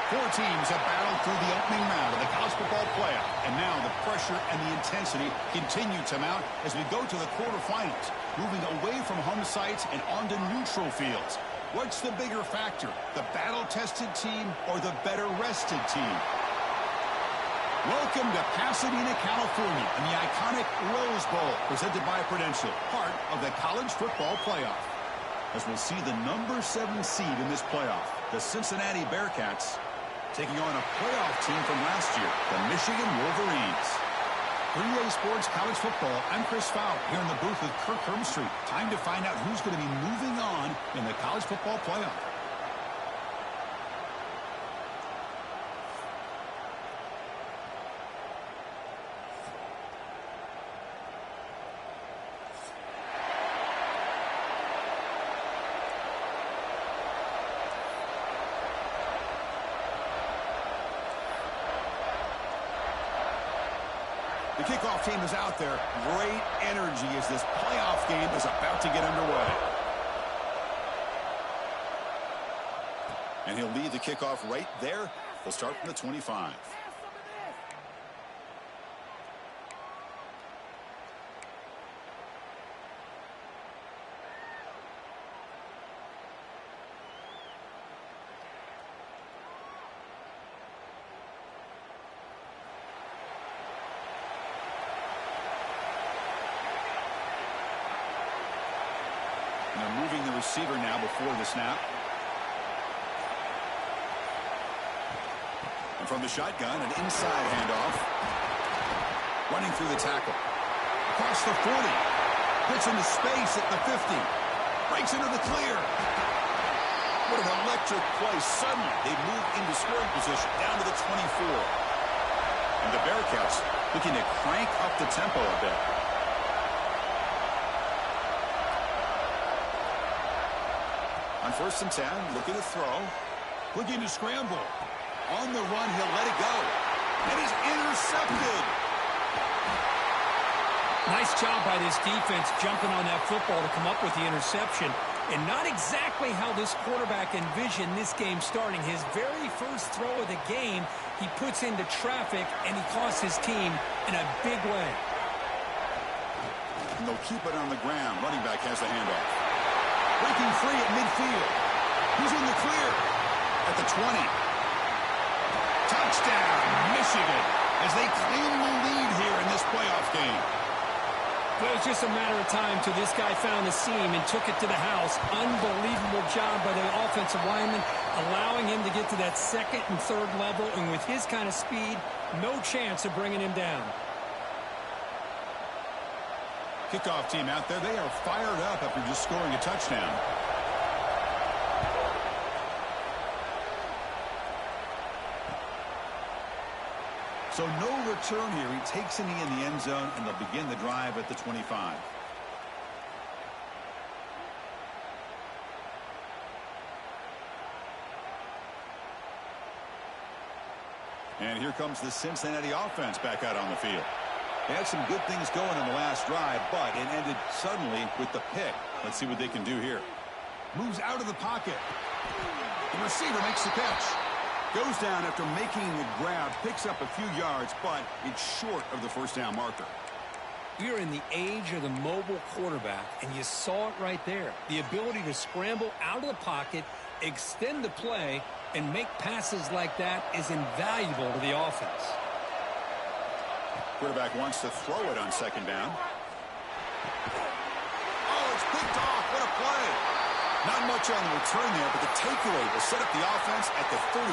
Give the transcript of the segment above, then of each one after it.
Four teams have battled through the opening round of the college football playoff, and now the pressure and the intensity continue to mount as we go to the quarterfinals, moving away from home sites and onto neutral fields. What's the bigger factor, the battle-tested team or the better-rested team? Welcome to Pasadena, California, and the iconic Rose Bowl, presented by Prudential, part of the college football playoff. As we'll see the number 7 seed in this playoff, the Cincinnati Bearcats, taking on a playoff team from last year, the Michigan Wolverines. 3A Sports College Football, I'm Chris Fowler here in the booth with Kirk Hermstreet. Time to find out who's going to be moving on in the college football playoff. The kickoff team is out there. Great energy as this playoff game is about to get underway. And he'll lead the kickoff right there. They'll start from the 25. And they're moving the receiver now before the snap. And from the shotgun, an inside handoff. Running through the tackle. Across the 40. Gets into space at the 50. Breaks into the clear. What an electric play. Suddenly, they move into scoring position down to the 24. And the Bearcats looking to crank up the tempo a bit. On 1st and 10, looking to throw. Looking to scramble. On the run, he'll let it go. And he's intercepted. Nice job by this defense jumping on that football to come up with the interception. And not exactly how this quarterback envisioned this game starting. His very first throw of the game, he puts into traffic, and he costs his team in a big way. And they'll keep it on the ground. Running back has the handoff. Breaking free at midfield. He's in the clear at the 20. Touchdown, Michigan, as they claim the lead here in this playoff game. Well, it was just a matter of time till this guy found the seam and took it to the house. Unbelievable job by the offensive lineman, allowing him to get to that 2nd and 3rd level. And with his kind of speed, no chance of bringing him down. Kickoff team out there, they are fired up after just scoring a touchdown. So no return here. He takes a knee in the end zone, and they'll begin the drive at the 25. And here comes the Cincinnati offense back out on the field. They had some good things going in the last drive, but it ended suddenly with the pick. Let's see what they can do here. Moves out of the pocket. The receiver makes the catch. Goes down after making the grab, picks up a few yards, but it's short of the first down marker. We are in the age of the mobile quarterback, and you saw it right there. The ability to scramble out of the pocket, extend the play, and make passes like that is invaluable to the offense. Quarterback wants to throw it on 2nd down. Oh, it's picked off. What a play. Not much on the return there, but the takeaway will set up the offense at the 38.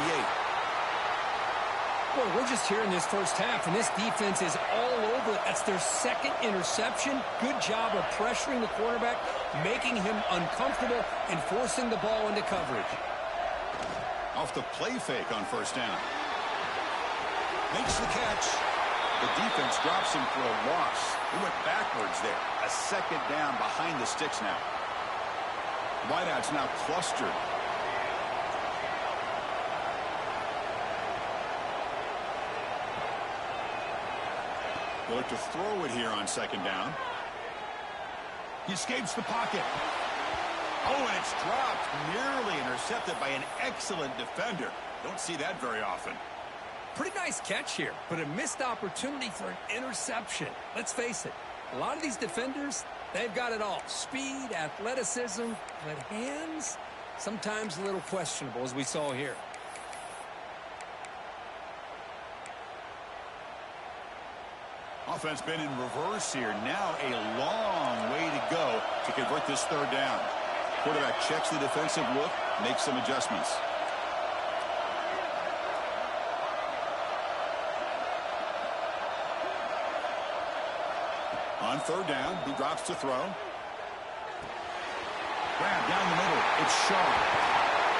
Well, we're just here in this first half, and this defense is all over. That's their 2nd interception. Good job of pressuring the quarterback, making him uncomfortable, and forcing the ball into coverage. Off the play fake on 1st down. Makes the catch. The defense drops him for a loss. He went backwards there. A 2nd down behind the sticks now. Wideouts now clustered. They look to throw it here on 2nd down. He escapes the pocket. Oh, and it's dropped. Nearly intercepted by an excellent defender. Don't see that very often. Pretty nice catch here, but a missed opportunity for an interception. Let's face it, a lot of these defenders, they've got it all. Speed, athleticism, but hands, sometimes a little questionable, as we saw here. Offense been in reverse here. Now a long way to go to convert this third down. Quarterback checks the defensive look, makes some adjustments. On third down, he drops to throw. Grab down the middle. It's Shaw.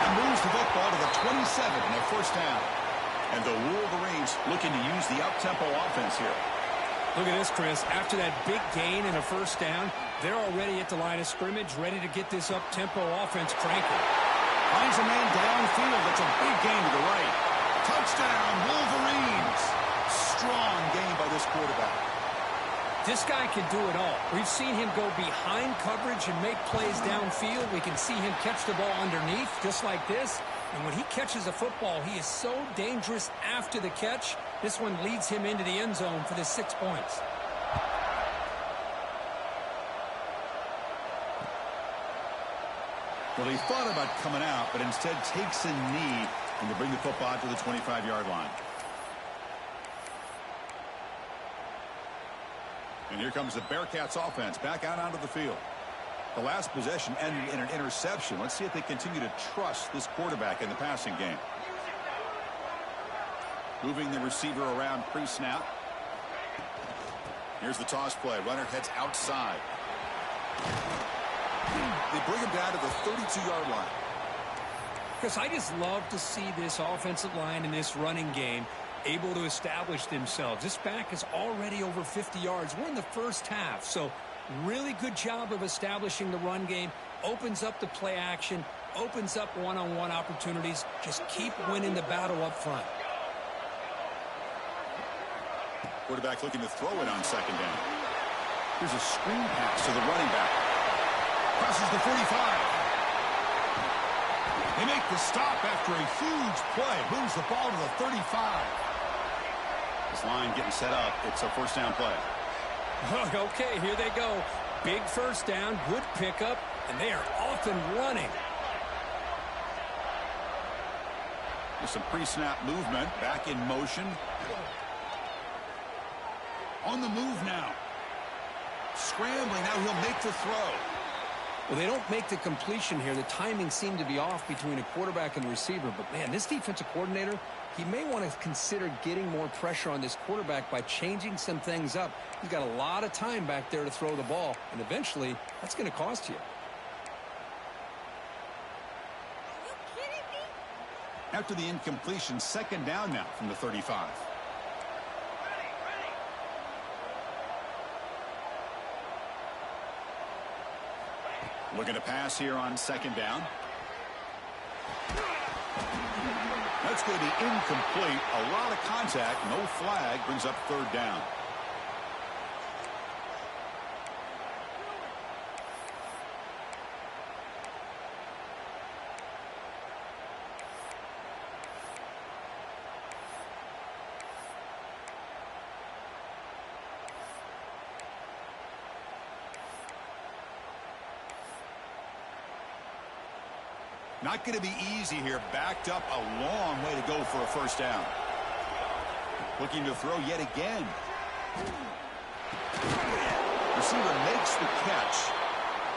And moves the football to the 27 and a first down. And the Wolverines looking to use the up-tempo offense here. Look at this, Chris. After that big gain and a first down, they're already at the line of scrimmage, ready to get this up-tempo offense cranking. Finds a man downfield. That's a big gain to the right. Touchdown, Wolverines. Strong gain by this quarterback. This guy can do it all. We've seen him go behind coverage and make plays downfield. We can see him catch the ball underneath, just like this. And when he catches a football, he is so dangerous after the catch. This one leads him into the end zone for the 6 points. Well, he thought about coming out, but instead takes a knee and to bring the football to the 25-yard line. And here comes the Bearcats offense back out onto the field. The last possession ended in an interception. Let's see if they continue to trust this quarterback in the passing game. Moving the receiver around pre-snap. Here's the toss play. Runner heads outside. They bring him down to the 32-yard line. Chris, I just love to see this offensive line in this running game able to establish themselves. This back is already over 50 yards. We're in the first half, so really good job of establishing the run game. Opens up the play action, opens up one-on-one opportunities. Just keep winning the battle up front. Quarterback looking to throw it on second down. Here's a screen pass to the running back. Crosses the 45. They make the stop after a huge play. Moves the ball to the 35. This line getting set up. It's a first down play. Okay, here they go. Big first down, good pickup, and they are off and running. With some pre-snap movement, back in motion. On the move now. Scrambling, now he'll make the throw. Well, they don't make the completion here. The timing seemed to be off between a quarterback and receiver. But, man, this defensive coordinator, he may want to consider getting more pressure on this quarterback by changing some things up. He's got a lot of time back there to throw the ball, and eventually that's going to cost you. Are you kidding me? After the incompletion, second down now from the 35. Looking to pass here on second down. That's going to be incomplete. A lot of contact. No flag. Brings up third down. Not going to be easy here. Backed up a long way to go for a first down. Looking to throw yet again. Receiver makes the catch.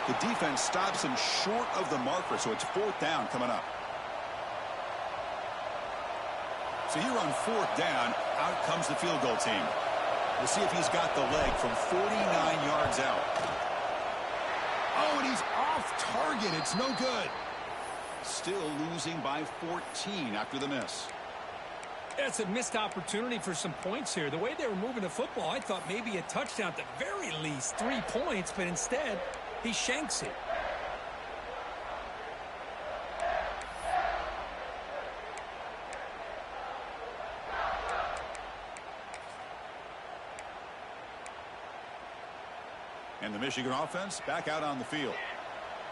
The defense stops him short of the marker, so it's fourth down coming up. So here on fourth down, out comes the field goal team. We'll see if he's got the leg from 49 yards out. Oh, and he's off target. It's no good. Still losing by 14 after the miss. It's a missed opportunity for some points here. The way they were moving the football, I thought maybe a touchdown, at the very least 3 points, but instead he shanks it. And the Michigan offense back out on the field.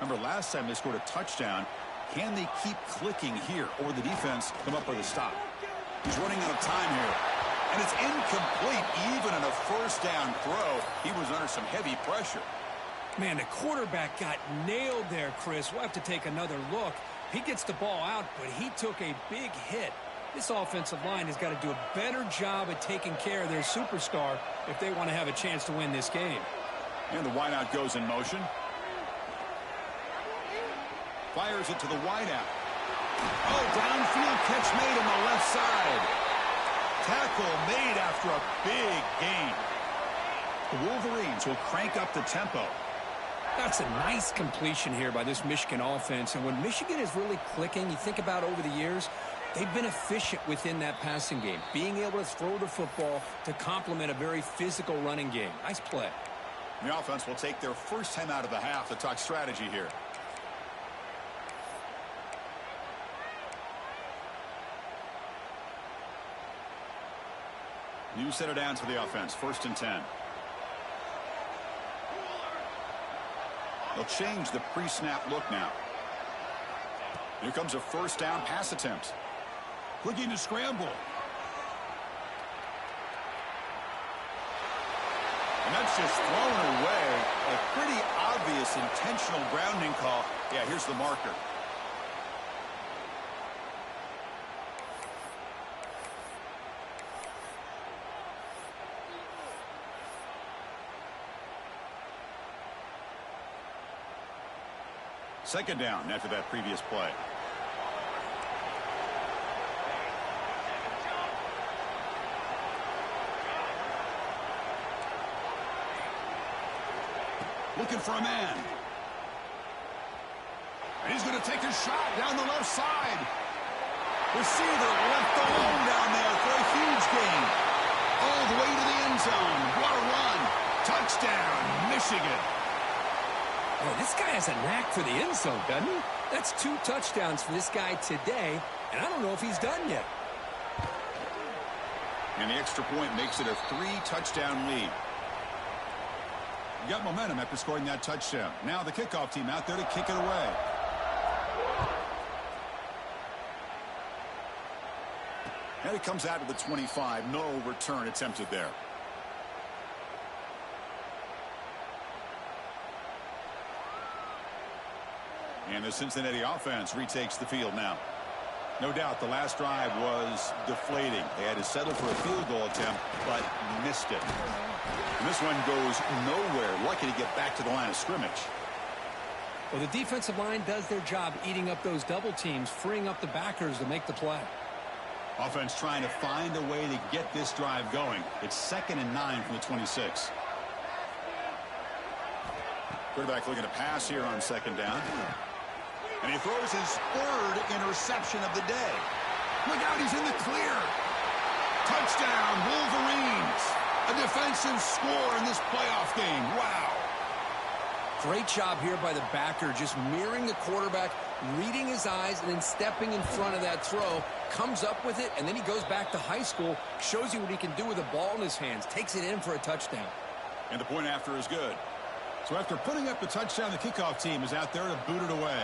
Remember last time they scored a touchdown, Can they keep clicking here, or the defense come up with a stop? He's running out of time here. And it's incomplete. Even in a first down throw, he was under some heavy pressure. Man, the quarterback got nailed there, Chris. We'll have to take another look. He gets the ball out, but he took a big hit. This offensive line has got to do a better job at taking care of their superstar if they want to have a chance to win this game. And the wideout goes in motion. Fires it to the wideout. Oh, downfield catch made on the left side. Tackle made after a big gain. The Wolverines will crank up the tempo. That's a nice completion here by this Michigan offense. And when Michigan is really clicking, you think about over the years, they've been efficient within that passing game, being able to throw the football to complement a very physical running game. Nice play. The offense will take their first time out of the half to talk strategy here. New set it down to the offense. 1st and 10. They'll change the pre-snap look now. Here comes a first down pass attempt. Looking to scramble. And that's just thrown away. A pretty obvious intentional grounding call. Yeah, here's the marker. Second down after that previous play. Looking for a man. And he's going to take a shot down the left side. Receiver left alone down there for a huge gain. All the way to the end zone. What a run. Touchdown, Michigan. Boy, this guy has a knack for the end zone, doesn't he? That's 2 touchdowns for this guy today, and I don't know if he's done yet. And the extra point makes it a 3-touchdown lead. You got momentum after scoring that touchdown. Now the kickoff team out there to kick it away. And it comes out to the 25. No return attempted there. And the Cincinnati offense retakes the field now. No doubt the last drive was deflating. They had to settle for a field goal attempt, but missed it. And this one goes nowhere. Lucky to get back to the line of scrimmage. Well, the defensive line does their job eating up those double teams, freeing up the backers to make the play. Offense trying to find a way to get this drive going. It's 2nd and 9 from the 26. Quarterback looking to pass here on 2nd down. And he throws his 3rd interception of the day. Look out, he's in the clear. Touchdown, Wolverines. A defensive score in this playoff game. Wow. Great job here by the backer, just mirroring the quarterback, reading his eyes, and then stepping in front of that throw. Comes up with it, and then he goes back to high school, shows you what he can do with the ball in his hands, takes it in for a touchdown. And the point after is good. So after putting up the touchdown, the kickoff team is out there to boot it away.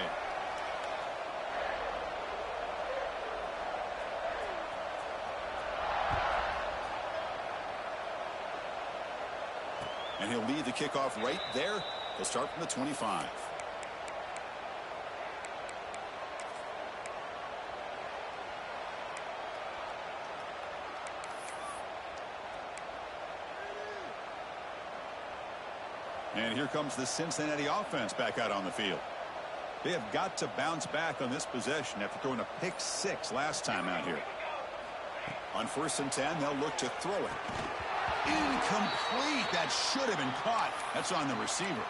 And he'll lead the kickoff right there. They'll start from the 25. And here comes the Cincinnati offense back out on the field. They have got to bounce back on this possession after throwing a pick 6 last time out here. On 1st and 10, they'll look to throw it. Incomplete. That should have been caught. That's on the receiver.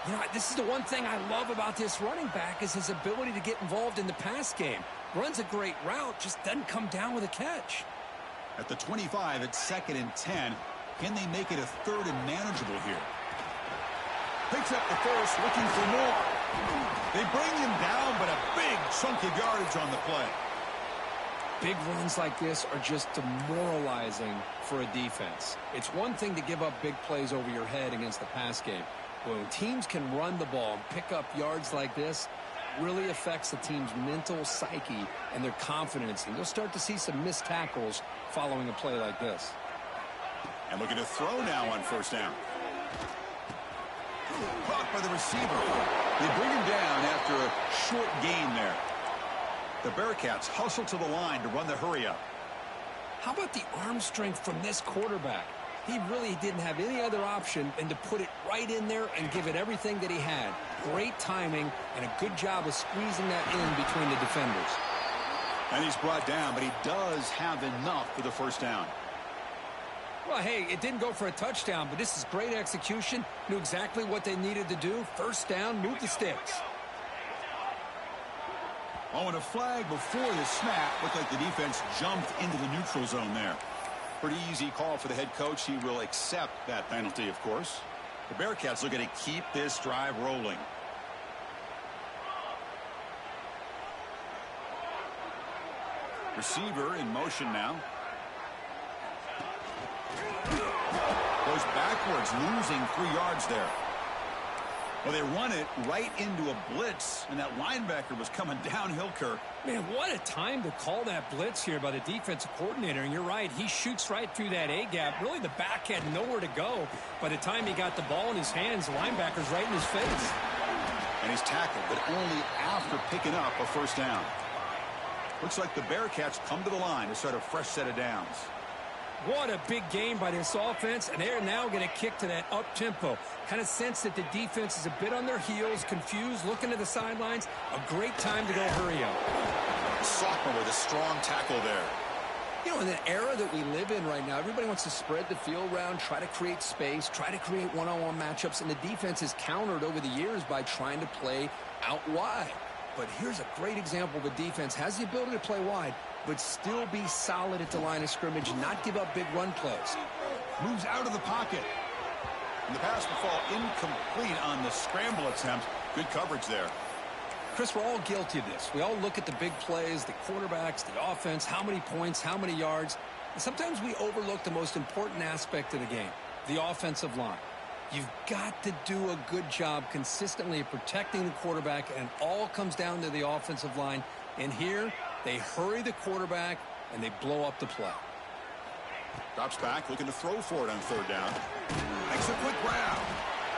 You know, this is the one thing I love about this running back is his ability to get involved in the pass game. Runs a great route, just doesn't come down with a catch. At the 25, it's 2nd and 10. Can they make it a 3rd and manageable here? Picks up the first, looking for more. They bring him down, but a big chunk of yardage on the play. Big runs like this are just demoralizing for a defense. It's one thing to give up big plays over your head against the pass game. But when teams can run the ball and pick up yards like this, really affects the team's mental psyche and their confidence. And you'll start to see some missed tackles following a play like this. And looking to throw now on first down. Caught by the receiver. They bring him down after a short gain there. The Bearcats hustle to the line to run the hurry up. How about the arm strength from this quarterback? He really didn't have any other option than to put it right in there and give it everything that he had. Great timing and a good job of squeezing that in between the defenders. And he's brought down, but he does have enough for the first down. Well, hey, it didn't go for a touchdown, but this is great execution. Knew exactly what they needed to do. First down, move the sticks. Oh, and a flag before the snap. Looked like the defense jumped into the neutral zone there. Pretty easy call for the head coach. He will accept that penalty, of course. The Bearcats looking to keep this drive rolling. Receiver in motion now. Goes backwards, losing 3 yards there. Well, they run it right into a blitz, and that linebacker was coming downhill, Kirk. Man, what a time to call that blitz here by the defensive coordinator. And you're right, he shoots right through that A-gap. Really, the back had nowhere to go. By the time he got the ball in his hands, the linebacker's right in his face. And he's tackled, but only after picking up a first down. Looks like the Bearcats come to the line to start a fresh set of downs. What a big game by this offense, and they're now going to kick to that up-tempo. Kind of sense that the defense is a bit on their heels, confused, looking to the sidelines. A great time to go hurry up. Sophomore with a strong tackle there. You know, in the era that we live in right now, everybody wants to spread the field around, try to create space, try to create one-on-one matchups, and the defense has countered over the years by trying to play out wide. But here's a great example of a defense has the ability to play wide, but still be solid at the line of scrimmage, not give up big run plays. Moves out of the pocket. And the pass will fall incomplete on the scramble attempt. Good coverage there. Chris, we're all guilty of this. We all look at the big plays, the quarterbacks, the offense, how many points, how many yards. And sometimes we overlook the most important aspect of the game, the offensive line. You've got to do a good job consistently of protecting the quarterback, and it all comes down to the offensive line. And here, they hurry the quarterback, and they blow up the play. Drops back, looking to throw for it on third down. Makes a quick grab.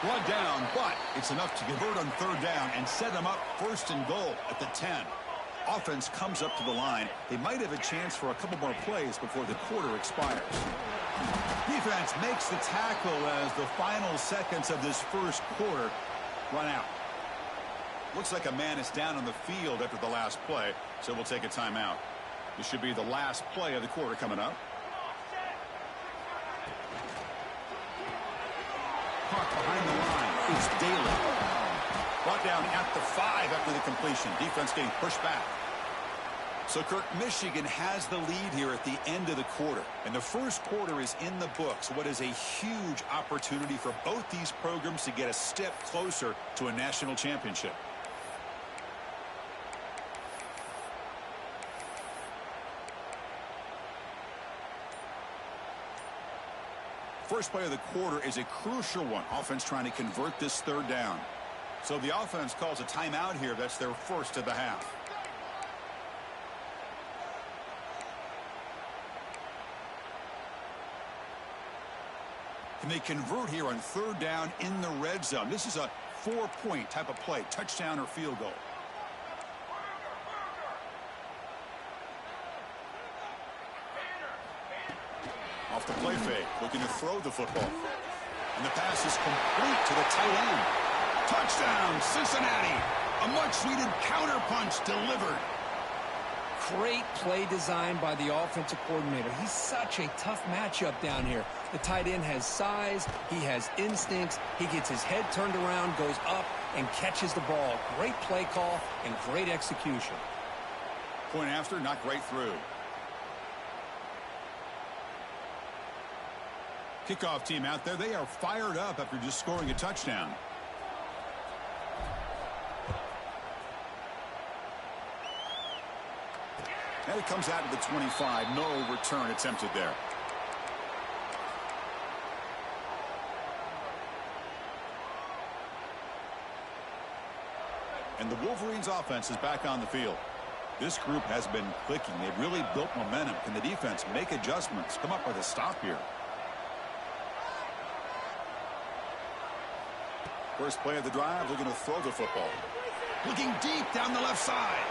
One down, but it's enough to convert on third down and set them up first and goal at the 10. Offense comes up to the line. They might have a chance for a couple more plays before the quarter expires. Defense makes the tackle as the final seconds of this first quarter run out. Looks like a man is down on the field after the last play, so we'll take a timeout. This should be the last play of the quarter coming up. Caught behind the line is Daly. Brought down at the 5 after the completion. Defense getting pushed back. So, Kirk, Michigan has the lead here at the end of the quarter. And the first quarter is in the books. What is a huge opportunity for both these programs to get a step closer to a national championship. First play of the quarter is a crucial one. Offense trying to convert this third down. So the offense calls a timeout here. That's their first of the half. Can they convert here on third down in the red zone? This is a 4-point type of play, touchdown or field goal. Off the play fake, looking to throw the football. And the pass is complete to the tight end. Touchdown, Cincinnati. A much-needed counterpunch delivered. Great play design by the offensive coordinator. He's such a tough matchup down here. The tight end has size, he has instincts, he gets his head turned around, goes up, and catches the ball. Great play call and great execution. Point after, knocked right through. Kickoff team out there, they are fired up after just scoring a touchdown. And it comes out to the 25. No return attempted there. And the Wolverines offense is back on the field. This group has been clicking. They've really built momentum. Can the defense make adjustments? Come up with a stop here. First play of the drive, looking to throw the football. Looking deep down the left side.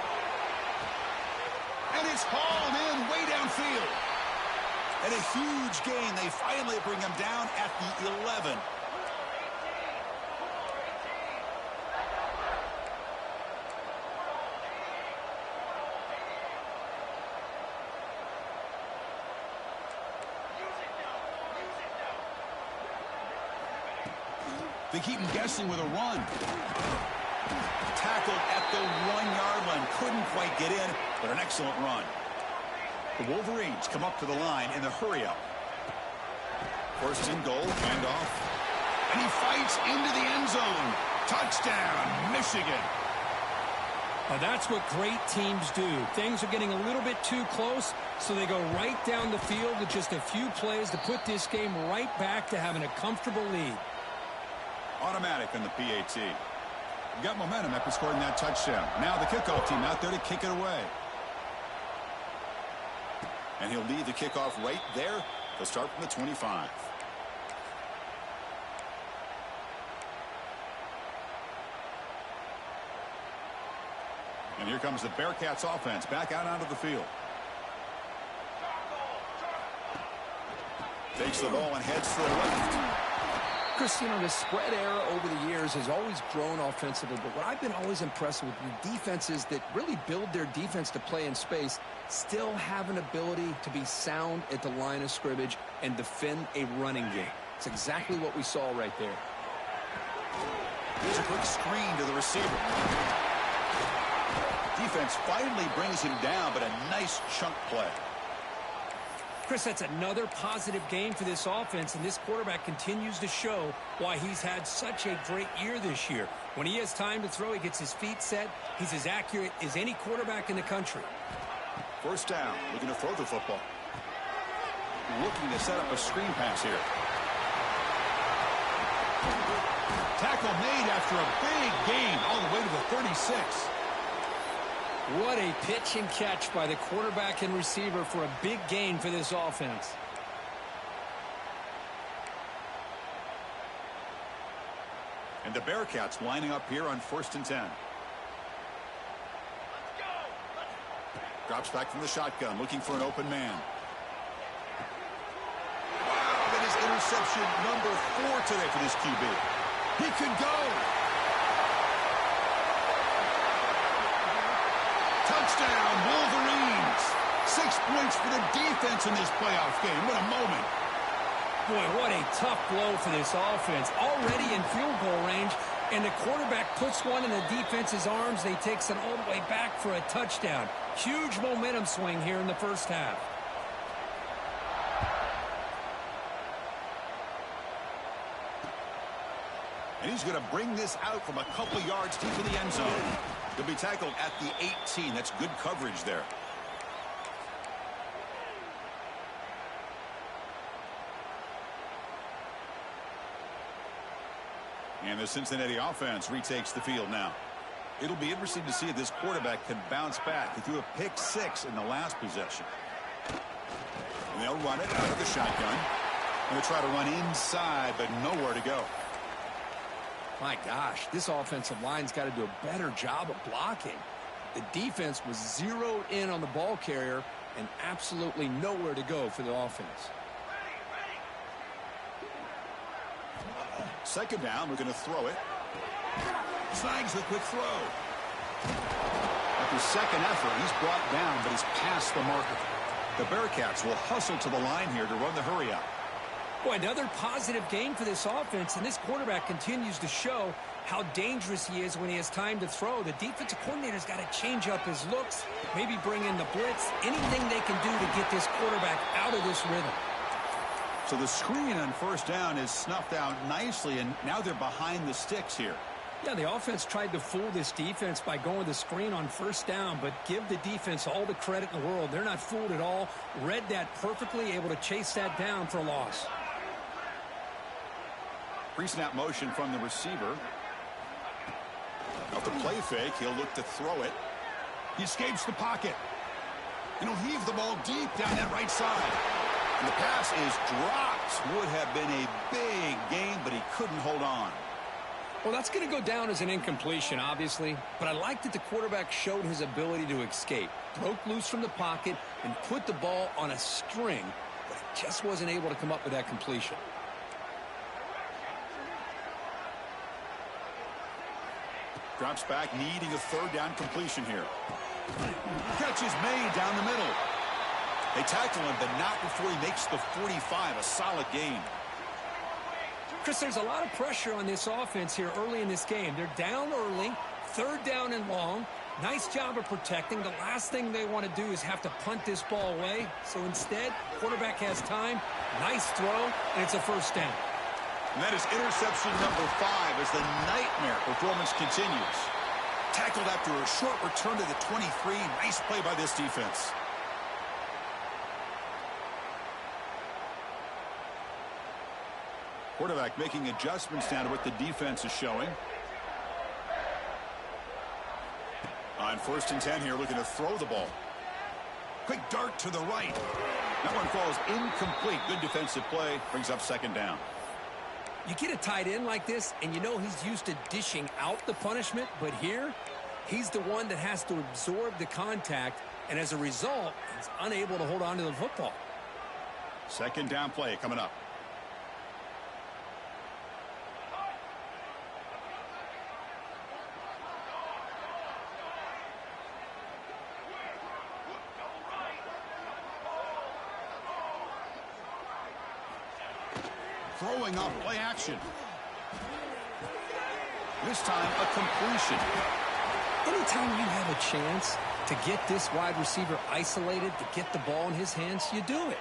And it's hauled in way downfield. And a huge gain. They finally bring him down at the 11. They keep him guessing with a run. Tackled at the 1-yard line. Couldn't quite get in, but an excellent run. The Wolverines come up to the line in the hurry-up. First and goal, handoff. And he fights into the end zone. Touchdown, Michigan. Now that's what great teams do. Things are getting a little bit too close, so they go right down the field with just a few plays to put this game right back to having a comfortable lead. Automatic on the PAT. We got momentum after scoring that touchdown. Now the kickoff team out there to kick it away. And he'll lead the kickoff right there. They'll start from the 25. And here comes the Bearcats offense back out onto the field. Takes the ball and heads to the left. Chris, you know, the spread era over the years has always grown offensively, but what I've been always impressed with the defenses that really build their defense to play in space still have an ability to be sound at the line of scrimmage and defend a running game. It's exactly what we saw right there. Here's a quick screen to the receiver. Defense finally brings him down, but a nice chunk play. Chris, that's another positive game for this offense, and this quarterback continues to show why he's had such a great year this year. When he has time to throw, he gets his feet set. He's as accurate as any quarterback in the country. First down, looking to throw the football. Looking to set up a screen pass here. Tackle made after a big gain all the way to the 36. What a pitch and catch by the quarterback and receiver for a big gain for this offense. And the Bearcats lining up here on 1st and 10. Drops back from the shotgun, looking for an open man. Wow, that is interception number 4 today for this QB. He could go. Touchdown, Wolverines. 6 points for the defense in this playoff game. What a moment. Boy, what a tough blow for this offense. Already in field goal range, and the quarterback puts one in the defense's arms. They takes it all the way back for a touchdown. Huge momentum swing here in the first half. And he's going to bring this out from a couple yards deep in the end zone. He'll be tackled at the 18. That's good coverage there. And the Cincinnati offense retakes the field now. It'll be interesting to see if this quarterback can bounce back. He threw a pick 6 in the last possession. And they'll run it out of the shotgun. And they'll try to run inside, but nowhere to go. My gosh, this offensive line's got to do a better job of blocking. The defense was zeroed in on the ball carrier and absolutely nowhere to go for the offense. Second down, we're going to throw it. Snags the quick throw. After second effort, he's brought down, but he's past the marker. The Bearcats will hustle to the line here to run the hurry-up. Boy, another positive game for this offense, and this quarterback continues to show how dangerous he is when he has time to throw. The defensive coordinator's got to change up his looks, maybe bring in the blitz, anything they can do to get this quarterback out of this rhythm. So the screen on first down is snuffed out nicely, and now they're behind the sticks here. Yeah, the offense tried to fool this defense by going the screen on first down, but give the defense all the credit in the world. They're not fooled at all. Read that perfectly, able to chase that down for a loss. Pre-snap motion from the receiver. Off the play fake, he'll look to throw it. He escapes the pocket. And he'll heave the ball deep down that right side. And the pass is dropped. Would have been a big gain, but he couldn't hold on. Well, that's going to go down as an incompletion, obviously. But I like that the quarterback showed his ability to escape. Broke loose from the pocket and put the ball on a string. But he just wasn't able to come up with that completion. Drops back, needing a third down completion here. Catch is made down the middle. They tackle him, but not before he makes the 45. A solid gain. Chris, there's a lot of pressure on this offense here early in this game. They're down early, third down and long. Nice job of protecting. The last thing they want to do is have to punt this ball away. So instead, quarterback has time. Nice throw, and it's a first down. And that is interception number 5 as the nightmare performance continues. Tackled after a short return to the 23. Nice play by this defense. Quarterback making adjustments down to what the defense is showing. On 1st and 10 here, looking to throw the ball. Quick dart to the right. That one falls incomplete. Good defensive play. Brings up 2nd down. You get a tight end like this, and you know he's used to dishing out the punishment, but here, he's the one that has to absorb the contact, and as a result, he's unable to hold on to the football. 2nd down play coming up. Throwing off play action. This time a completion. Anytime you have a chance to get this wide receiver isolated, to get the ball in his hands, you do it.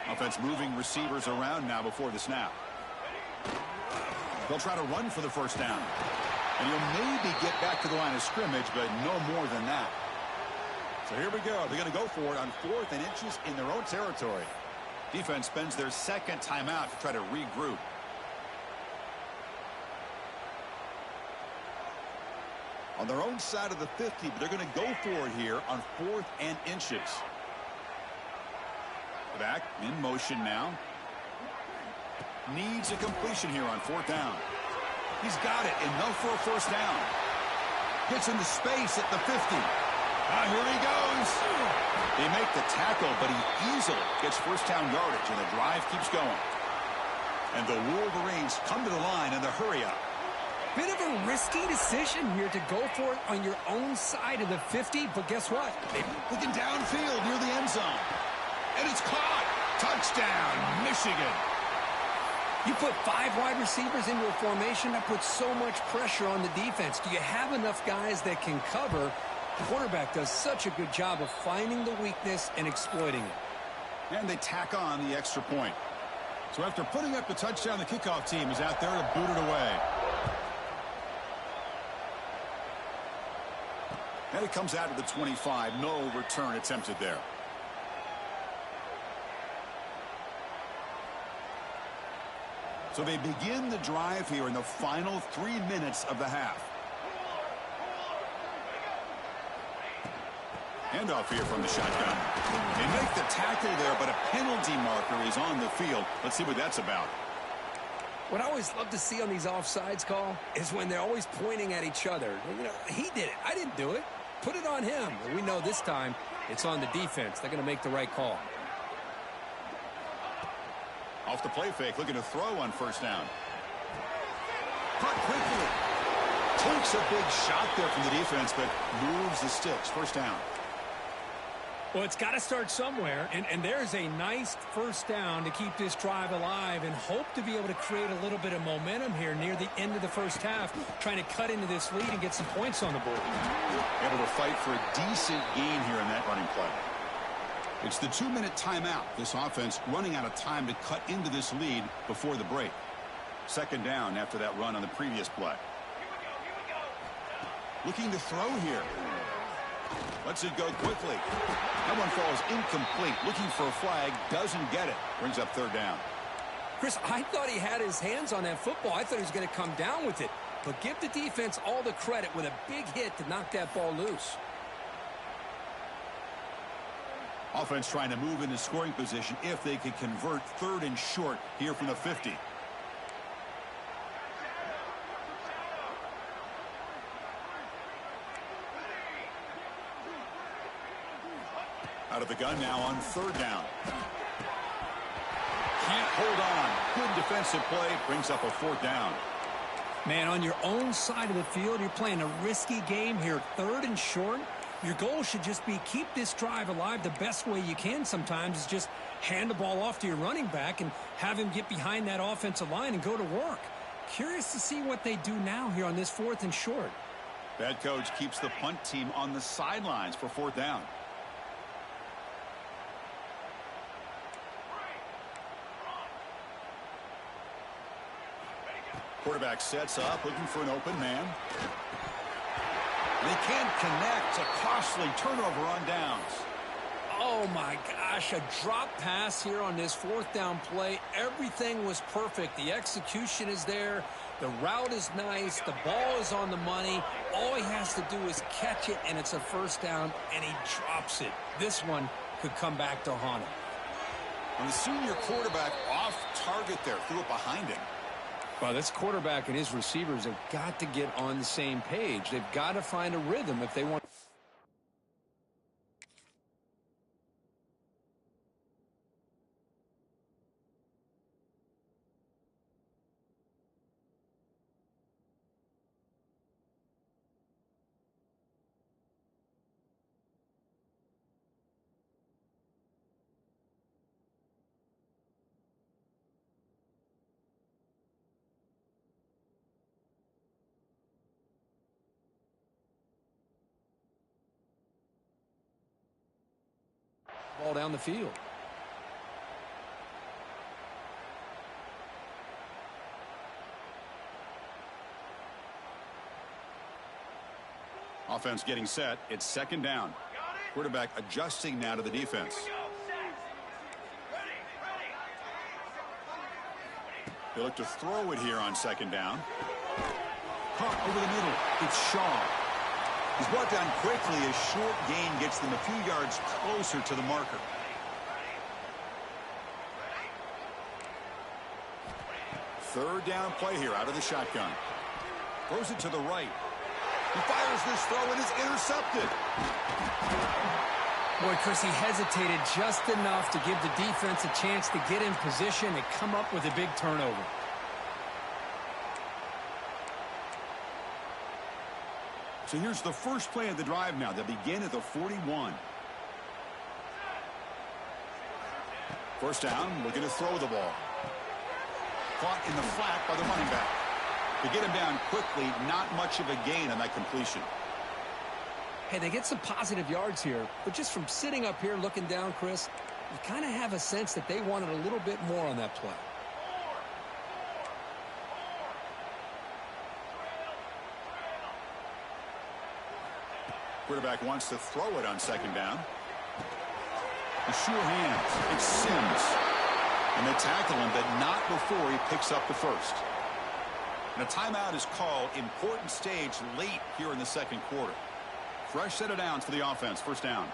Offense moving receivers around now before the snap. They'll try to run for the 1st down. And he'll maybe get back to the line of scrimmage, but no more than that. So here we go. They're going to go for it on 4th and inches in their own territory. Defense spends their 2nd timeout to try to regroup. On their own side of the 50, but they're going to go for it here on 4th and inches. Back in motion now. Needs a completion here on 4th down. He's got it. Enough for a 1st down. Gets into space at the 50. Here he goes. They make the tackle, but he easily gets 1st down yardage, and the drive keeps going. And the Wolverines come to the line in the hurry up. Bit of a risky decision here to go for it on your own side of the 50, but guess what? Looking downfield near the end zone. And it's caught. Touchdown, Michigan. You put 5 wide receivers into a formation, that puts so much pressure on the defense. Do you have enough guys that can cover? The quarterback does such a good job of finding the weakness and exploiting it. And they tack on the extra point. So after putting up the touchdown, the kickoff team is out there to boot it away. And it comes out to the 25. No return attempted there. So they begin the drive here in the final 3 minutes of the half. Handoff here from the shotgun. They make the tackle there, but a penalty marker is on the field. Let's see what that's about. What I always love to see on these offsides call is when they're always pointing at each other. You know, he did it. I didn't do it. Put it on him. Well, we know this time it's on the defense. They're going to make the right call. Off the play fake, looking to throw on 1st down. Caught quickly. Takes a big shot there from the defense, but moves the sticks. 1st down. Well, it's got to start somewhere, and there's a nice 1st down to keep this drive alive and hope to be able to create a little bit of momentum here near the end of the 1st half, trying to cut into this lead and get some points on the board. Able to fight for a decent gain here in that running play. It's the 2-minute timeout. This offense running out of time to cut into this lead before the break. 2nd down after that run on the previous play. Looking to throw here. Lets it go quickly. That one falls incomplete. Looking for a flag. Doesn't get it. Brings up 3rd down. Chris, I thought he had his hands on that football. I thought he was going to come down with it. but give the defense all the credit with a big hit to knock that ball loose. Offense trying to move into scoring position if they could convert 3rd and short here from the 50. Out of the gun now on 3rd down. Can't hold on. Good defensive play. Brings up a 4th down. Man, on your own side of the field, you're playing a risky game here. 3rd and short. Your goal should just be keep this drive alive the best way you can sometimes is just hand the ball off to your running back and have him get behind that offensive line and go to work. Curious to see what they do now here on this 4th and short. Bad coach keeps the punt team on the sidelines for 4th down. Quarterback sets up, looking for an open man. They can't connect. A costly turnover on downs. Oh, my gosh, a drop pass here on this 4th down play. Everything was perfect. The execution is there. The route is nice. The ball is on the money. All he has to do is catch it, and it's a 1st down, and he drops it. This one could come back to haunt him. And the senior quarterback off target there, threw it behind him. Well, this quarterback and his receivers have got to get on the same page. They've got to find a rhythm if they want. Ball down the field. Offense getting set. It's 2nd down. Quarterback adjusting now to the defense. They look to throw it here on 2nd down. Caught over the middle. It's Shaw. He's brought down quickly. A short gain gets them a few yards closer to the marker. Third down play here out of the shotgun. Throws it to the right. He fires this throw and is intercepted. Boy, Chris, he hesitated just enough to give the defense a chance to get in position and come up with a big turnover. So here's the first play of the drive now. They begin at the 41. 1st down, looking to throw the ball. Caught in the flat by the running back. To get him down quickly, not much of a gain on that completion. Hey, they get some positive yards here, but just from sitting up here looking down, Chris, you kind of have a sense that they wanted a little bit more on that play. Quarterback wants to throw it on 2nd down. The sure hands. It's Sims. And they tackle him, but not before he picks up the 1st. And a timeout is called. Important stage late here in the 2nd quarter. Fresh set of downs for the offense. 1st down.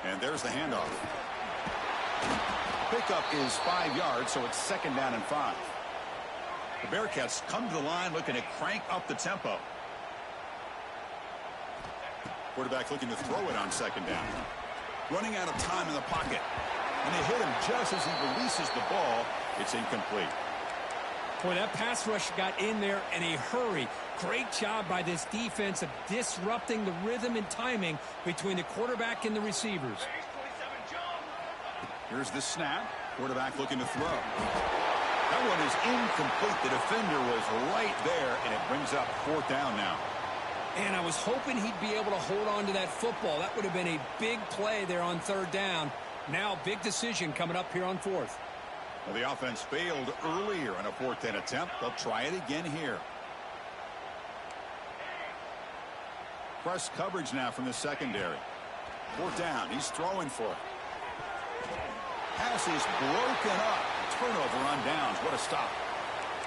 And there's the handoff. Pickup is 5 yards, so it's 2nd down and 5. The Bearcats come to the line looking to crank up the tempo. Quarterback looking to throw it on 2nd down. Running out of time in the pocket. And they hit him just as he releases the ball. It's incomplete. Boy, that pass rush got in there in a hurry. Great job by this defense of disrupting the rhythm and timing between the quarterback and the receivers. Here's the snap. Quarterback looking to throw. That one is incomplete. The defender was right there, and it brings up 4th down now. And I was hoping he'd be able to hold on to that football. That would have been a big play there on 3rd down. Now, big decision coming up here on 4th. Well, the offense failed earlier on a 4th down attempt. They'll try it again here. Press coverage now from the secondary. Fourth down. He's throwing for it. Pass is broken up. Turnover on downs. What a stop.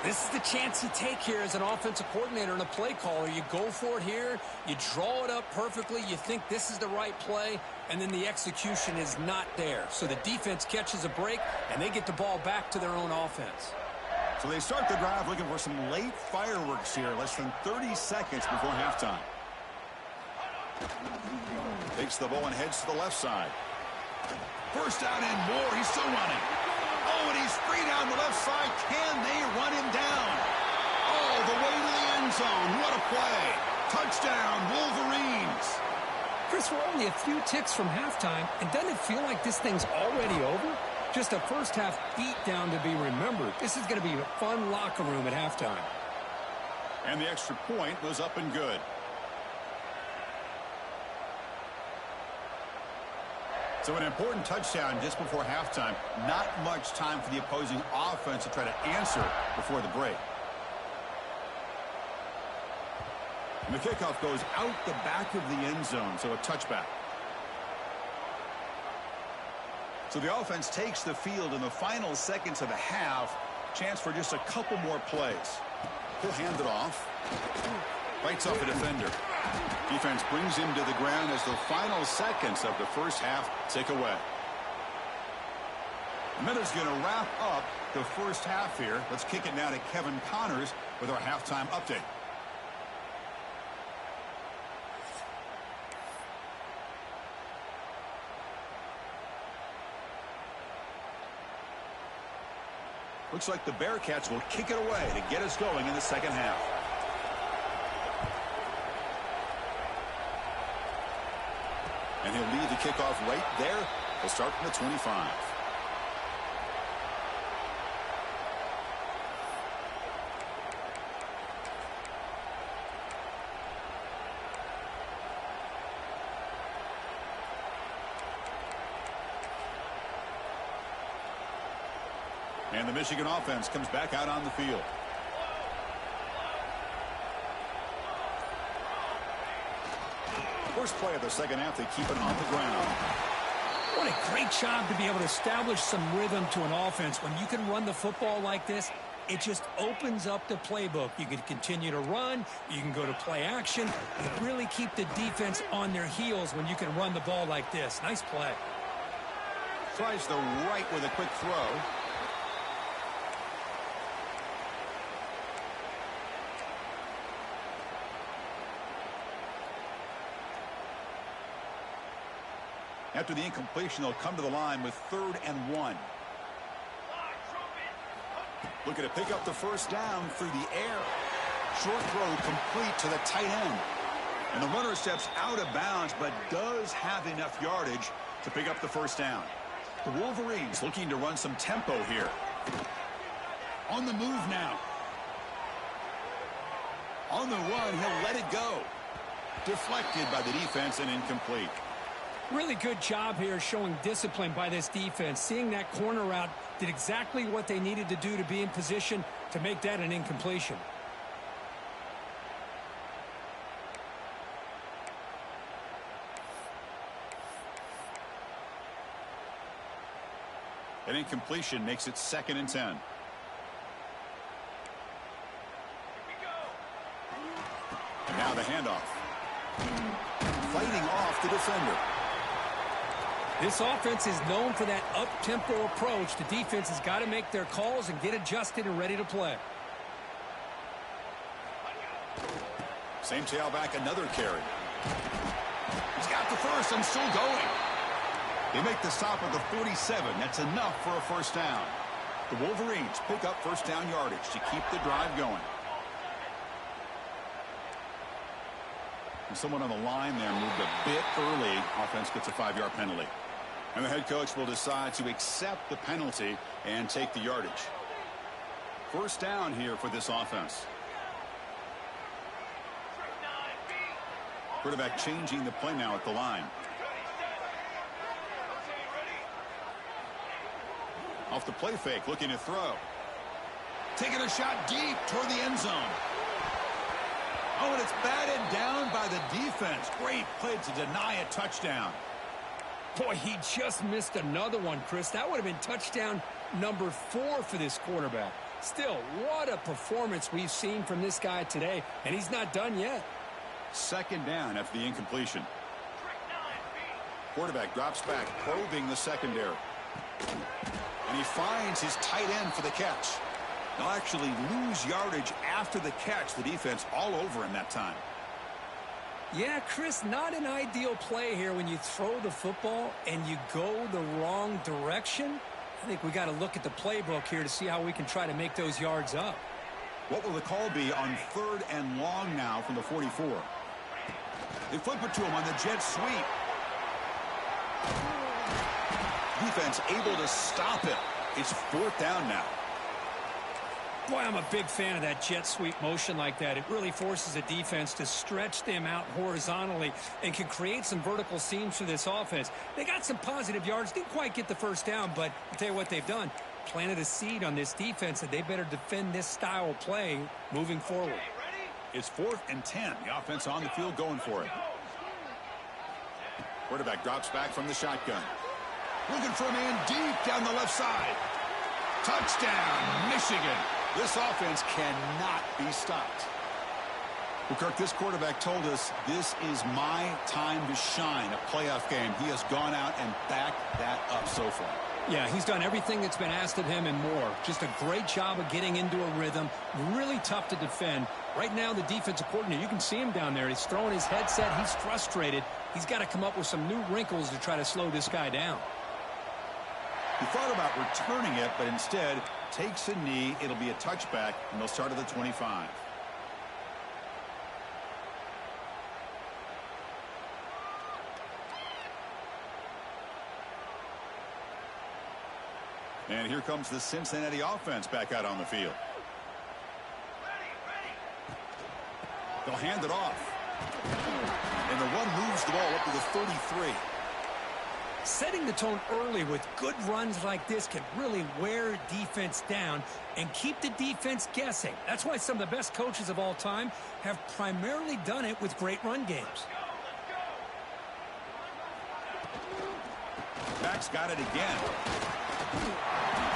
This is the chance you take here as an offensive coordinator and a play caller. You go for it here. You draw it up perfectly. You think this is the right play, and then the execution is not there. So the defense catches a break, and they get the ball back to their own offense. So they start the drive looking for some late fireworks here. Less than 30 seconds before halftime. Takes the ball and heads to the left side. First down and more. He's still running. Oh, and he's free down the left side. Can they run him down? All the way to the end zone. What a play. Touchdown, Wolverines. Chris, we're only a few ticks from halftime, and doesn't it feel like this thing's already over? Just a first-half beatdown to be remembered. This is going to be a fun locker room at halftime. And the extra point was up and good. So an important touchdown just before halftime. Not much time for the opposing offense to try to answer before the break. And the kickoff goes out the back of the end zone, so a touchback. So the offense takes the field in the final seconds of the half. Chance for just a couple more plays. He'll hand it off. Fights off a defender. Defense brings him to the ground as the final seconds of the first half tick away. The minute's going to wrap up the first half here. Let's kick it now to Kevin Connors with our halftime update. Looks like the Bearcats will kick it away to get us going in the second half. And he'll lead the kickoff right there. He'll start from the 25. And the Michigan offense comes back out on the field. First play of the second half, they keep it on the ground. What a great job to be able to establish some rhythm to an offense. When you can run the football like this, it just opens up the playbook. You can continue to run. You can go to play action. You really keep the defense on their heels when you can run the ball like this. Nice play. Tries the right with a quick throw. After the incompletion, they'll come to the line with 3rd and 1. Looking to pick up the first down through the air. Short throw complete to the tight end. And the runner steps out of bounds, but does have enough yardage to pick up the first down. The Wolverines looking to run some tempo here. On the move now. On the run, he'll let it go. Deflected by the defense and incomplete. Really good job here showing discipline by this defense. Seeing that corner route did exactly what they needed to do to be in position to make that an incompletion. An incompletion makes it 2nd and 10. And now the handoff. Fighting off the defender. This offense is known for that up-tempo approach. The defense has got to make their calls and get adjusted and ready to play. Same tailback, another carry. He's got the first and still going. They make the stop at the 47. That's enough for a first down. The Wolverines pick up first down yardage to keep the drive going. And someone on the line there moved a bit early. Offense gets a 5-yard penalty. And the head coach will decide to accept the penalty and take the yardage. First down here for this offense. Quarterback changing the play now at the line. Off the play fake, looking to throw. Taking a shot deep toward the end zone. Oh, and it's batted down by the defense. Great play to deny a touchdown. Boy, he just missed another one, Chris. That would have been touchdown number 4 for this quarterback. Still, what a performance we've seen from this guy today, and he's not done yet. Second down after the incompletion. Quarterback drops back, probing the secondary. And he finds his tight end for the catch. They'll actually lose yardage after the catch. The defense all over him that time. Yeah, Chris, not an ideal play here when you throw the football and you go the wrong direction. I think we got to look at the playbook here to see how we can try to make those yards up. What will the call be on 3rd and long now from the 44? They flip it to him on the jet sweep. Defense able to stop it. It's 4th down now. Boy, I'm a big fan of that jet sweep motion like that. It really forces a defense to stretch them out horizontally and can create some vertical seams for this offense. They got some positive yards. Didn't quite get the first down, but I'll tell you what they've done. Planted a seed on this defense that they better defend this style of play moving forward. It's 4th and 10. The offense on the field going for it. Quarterback drops back from the shotgun. Looking for a man deep down the left side. Touchdown, Michigan. This offense cannot be stopped. Well, Kirk, this quarterback told us this is my time to shine, a playoff game. He has gone out and backed that up so far. Yeah, he's done everything that's been asked of him and more. Just a great job of getting into a rhythm. Really tough to defend. Right now, the defensive coordinator, you can see him down there. He's throwing his headset. He's frustrated. He's got to come up with some new wrinkles to try to slow this guy down. He thought about returning it, but instead takes a knee. It'll be a touchback, and they'll start at the 25. And here comes the Cincinnati offense back out on the field. They'll hand it off. And the one moves the ball up to the 33. Setting the tone early with good runs like this can really wear defense down and keep the defense guessing. That's why some of the best coaches of all time have primarily done it with great run games. Max got it again.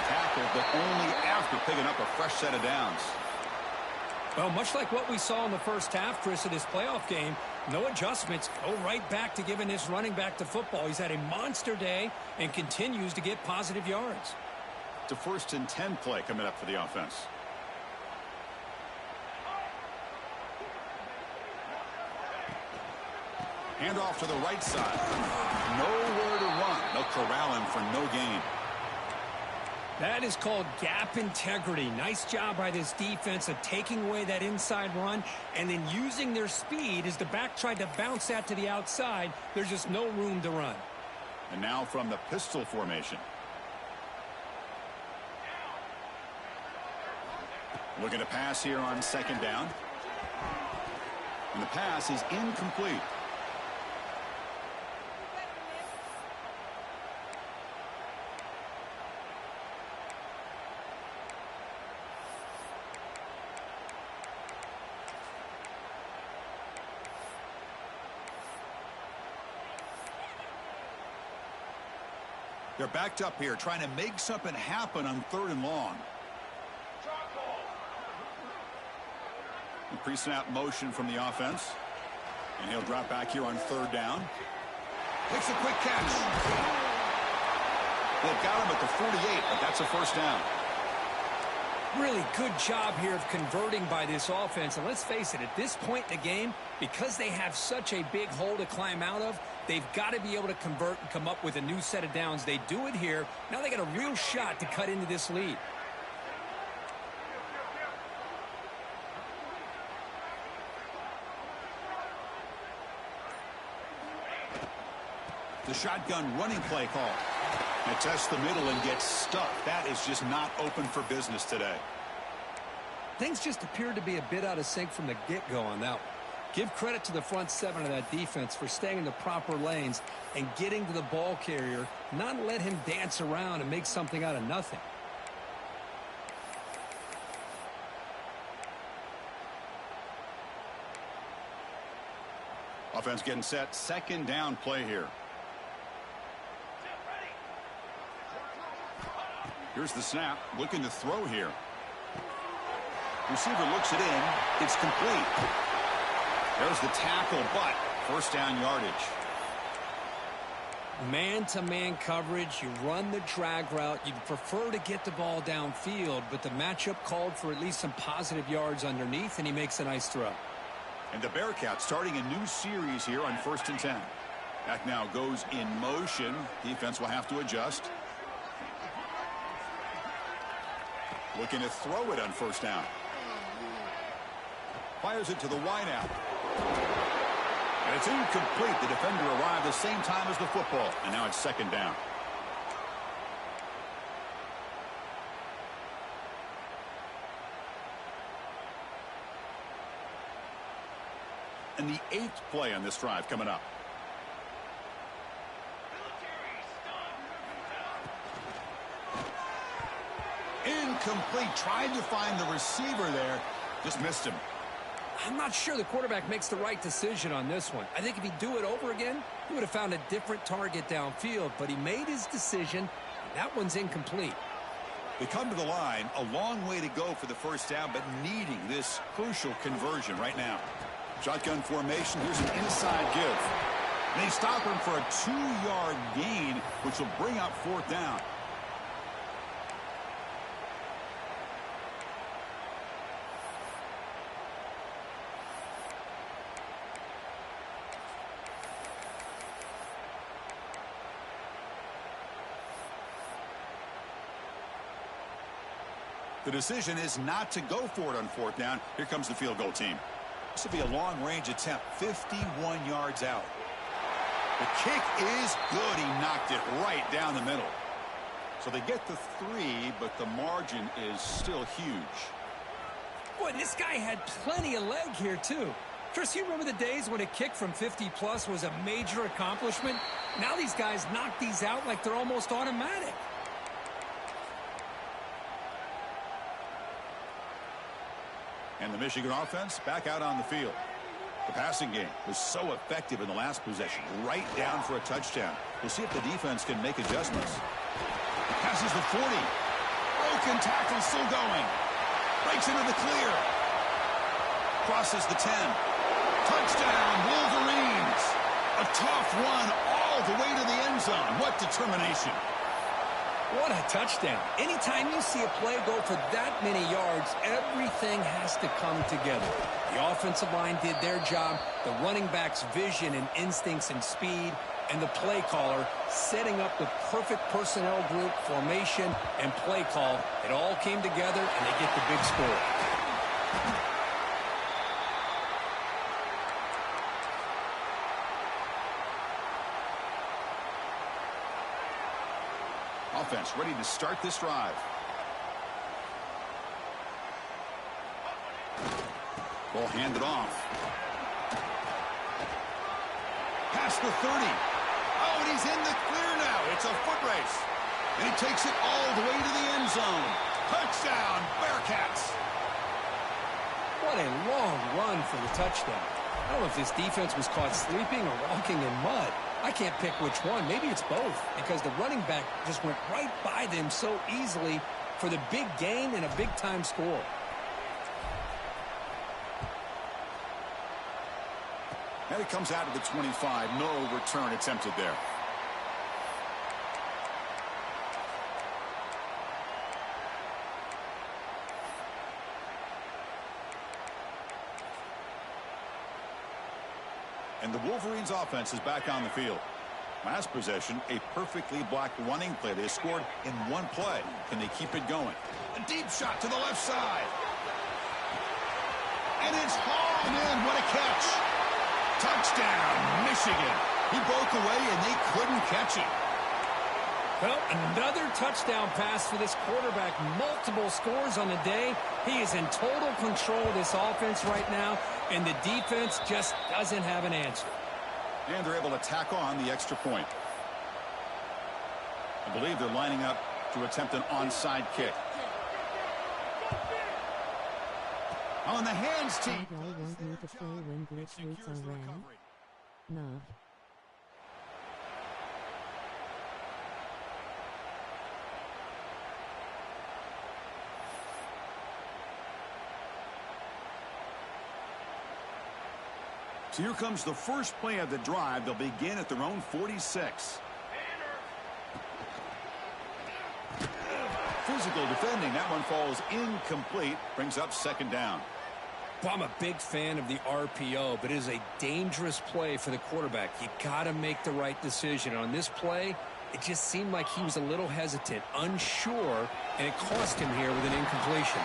Tackled, but only after picking up a fresh set of downs. Well, much like what we saw in the first half, Chris, of this playoff game, no adjustments. Go right back to giving this running back to football. He's had a monster day and continues to get positive yards. It's a 1st and 10 play coming up for the offense. Hand off to the right side. Nowhere to run. They'll corral him for no gain. That is called gap integrity. Nice job by this defense of taking away that inside run and then using their speed as the back tried to bounce that to the outside. There's just no room to run. And now from the pistol formation. Looking to pass here on 2nd down. And the pass is incomplete. They're backed up here, trying to make something happen on 3rd and long. Pre-snap motion from the offense. And he'll drop back here on 3rd down. Makes a quick catch. They've got him at the 48, but that's a 1st down. Really good job here of converting by this offense. And let's face it, at this point in the game, because they have such a big hole to climb out of, they've got to be able to convert and come up with a new set of downs. They do it here. Now they got a real shot to cut into this lead. The shotgun running play call. And tests the middle and gets stuck. That is just not open for business today. Things just appeared to be a bit out of sync from the get-go on that one. Give credit to the front 7 of that defense for staying in the proper lanes and getting to the ball carrier, not let him dance around and make something out of nothing. Offense getting set. Second down play here. Here's the snap. Looking to throw here. Receiver looks it in. It's complete. There's the tackle, but first down yardage. Man-to-man coverage, you run the drag route. You'd prefer to get the ball downfield, but the matchup called for at least some positive yards underneath, and he makes a nice throw. And the Bearcats starting a new series here on 1st and 10. Back now goes in motion. Defense will have to adjust. Looking to throw it on first down. Fires it to the wideout. And it's incomplete. The defender arrived the same time as the football. And now it's second down. And the 8th play on this drive coming up. Incomplete. Tried to find the receiver there. Just missed him. I'm not sure the quarterback makes the right decision on this one. I think if he'd do it over again, he would have found a different target downfield, but he made his decision. That one's incomplete. They come to the line, a long way to go for the first down, but needing this crucial conversion right now. Shotgun formation. Here's an inside give. They stop him for a 2-yard gain, which will bring up fourth down. The decision is not to go for it on fourth down. Here comes the field goal team. This will be a long-range attempt, 51 yards out. The kick is good. He knocked it right down the middle. So they get the 3, but the margin is still huge. Boy, this guy had plenty of leg here, too. Chris, you remember the days when a kick from 50-plus was a major accomplishment? Now these guys knock these out like they're almost automatic. And the Michigan offense back out on the field. The passing game was so effective in the last possession, right down for a touchdown. We'll see if the defense can make adjustments. Passes the 40. Broken tackle, still going. Breaks into the clear. Crosses the 10. Touchdown, Wolverines. A tough one all the way to the end zone. What determination. What a touchdown. Anytime you see a play go for that many yards, everything has to come together. The offensive line did their job, the running back's vision and instincts and speed, and the play caller setting up the perfect personnel group, formation, and play call. It all came together, and they get the big score. Offense ready to start this drive. Ball handed off. Past the 30. Oh, and he's in the clear now. It's a foot race. And he takes it all the way to the end zone. Touchdown, Bearcats. What a long run for the touchdown. I don't know if this defense was caught sleeping or walking in mud. I can't pick which one. Maybe it's both, because the running back just went right by them so easily for the big gain and a big-time score. And it comes out of the 25. No return attempted there. And the Wolverines offense is back on the field. Last possession, a perfectly blocked running play. They scored in one play. Can they keep it going? A deep shot to the left side. And it's hauled in. What a catch. Touchdown, Michigan. He broke away and they couldn't catch it. Well, another touchdown pass for this quarterback. Multiple scores on the day. He is in total control of this offense right now, and the defense just doesn't have an answer. And they're able to tack on the extra point. I believe they're lining up to attempt an onside kick. On the hands team. I want you to play when Great Leagues are ran. 9. So here comes the first play of the drive. They'll begin at their own 46. Physical defending. That one falls incomplete. Brings up second down. Well, I'm a big fan of the RPO, but it is a dangerous play for the quarterback. You got to make the right decision. On this play, it just seemed like he was a little hesitant, unsure, and it cost him here with an incompletion.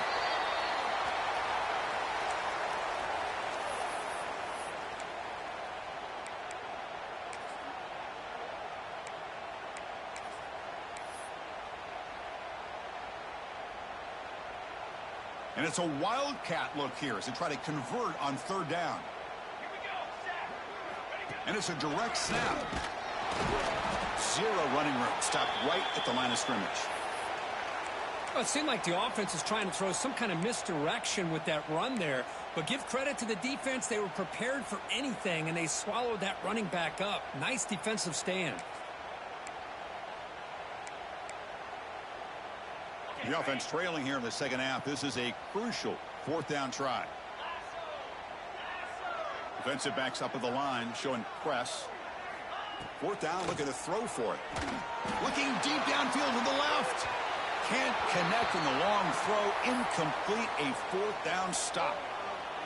And it's a wildcat look here as they try to convert on third down. And it's a direct snap. 0 running room. Stopped right at the line of scrimmage. Well, it seemed like the offense is trying to throw some kind of misdirection with that run there. But give credit to the defense. They were prepared for anything, and they swallowed that running back up. Nice defensive stand. The offense trailing here in the second half. This is a crucial fourth down try. Defensive backs up at the line, showing press. Fourth down, looking to throw for it. Looking deep downfield to the left. Can't connect in the long throw. Incomplete, a fourth down stop.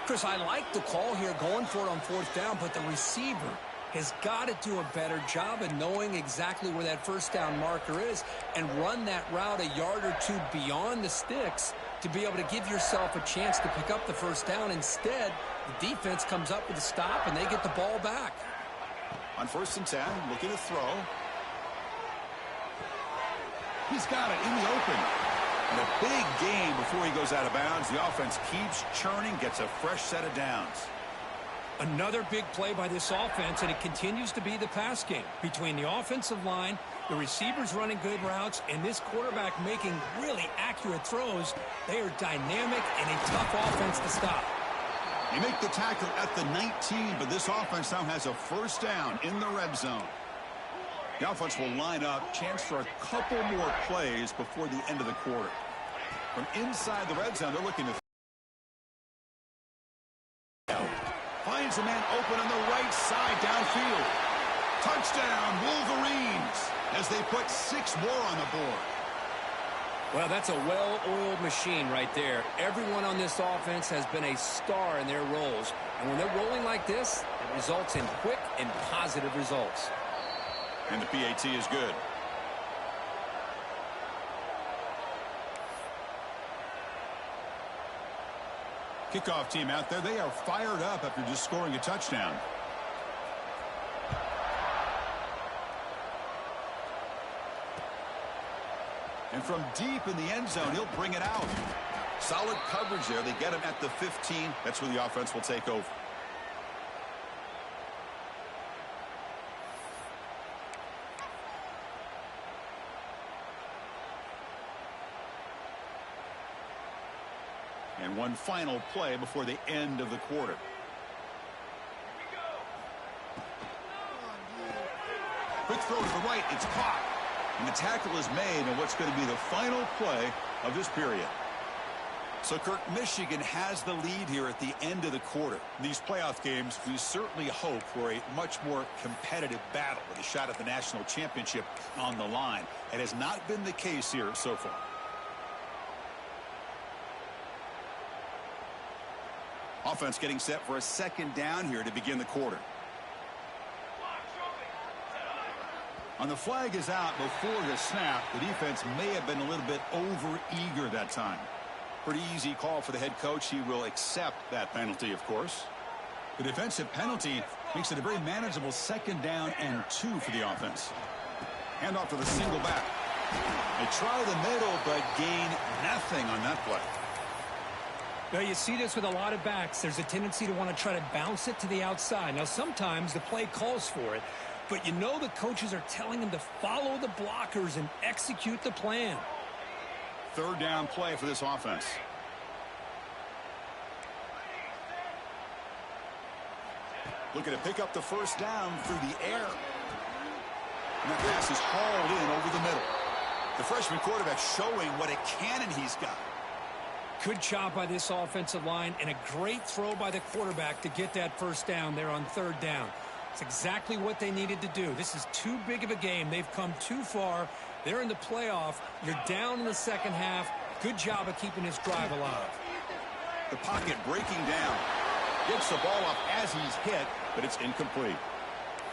Chris, I like the call here going for it on fourth down, but the receiver has got to do a better job of knowing exactly where that first down marker is and run that route a yard or two beyond the sticks to be able to give yourself a chance to pick up the first down. Instead, the defense comes up with a stop and they get the ball back. On 1st and 10, looking to throw. He's got it in the open. And a big gain before he goes out of bounds. The offense keeps churning, gets a fresh set of downs. Another big play by this offense, and it continues to be the pass game. Between the offensive line, the receivers running good routes, and this quarterback making really accurate throws, they are dynamic and a tough offense to stop. They make the tackle at the 19, but this offense now has a first down in the red zone. The offense will line up, chance for a couple more plays before the end of the quarter. From inside the red zone, they're looking to finds a man open on the right side downfield. Touchdown, Wolverines, as they put 6 more on the board. Well, that's a well-oiled machine right there. Everyone on this offense has been a star in their roles. And when they're rolling like this, it results in quick and positive results. And the PAT is good. Kickoff team out there. They are fired up after just scoring a touchdown. And from deep in the end zone, he'll bring it out. Solid coverage there. They get him at the 15. That's where the offense will take over. And one final play before the end of the quarter. Quick throw to the right. It's caught. And the tackle is made on what's going to be the final play of this period. So, Kirk, Michigan has the lead here at the end of the quarter. In these playoff games, we certainly hope for a much more competitive battle with a shot at the national championship on the line. It has not been the case here so far. Offense getting set for a second down here to begin the quarter. On the flag is out before the snap. The defense may have been a little bit over-eager that time. Pretty easy call for the head coach. He will accept that penalty, of course. The defensive penalty makes it a very manageable 2nd down and 2 for the offense. Hand off to the single back. They try the middle, but gain nothing on that play. Well, you see this with a lot of backs. There's a tendency to want to try to bounce it to the outside. Now, sometimes the play calls for it, but you know the coaches are telling them to follow the blockers and execute the plan. 3rd down play for this offense. Looking to pick up the first down through the air. And that pass is hauled in over the middle. The freshman quarterback showing what a cannon he's got. Good job by this offensive line and a great throw by the quarterback to get that first down there on third down. It's exactly what they needed to do. This is too big of a game. They've come too far. They're in the playoff. You're down in the second half. Good job of keeping this drive alive. The pocket breaking down. Gets the ball off as he's hit, but it's incomplete.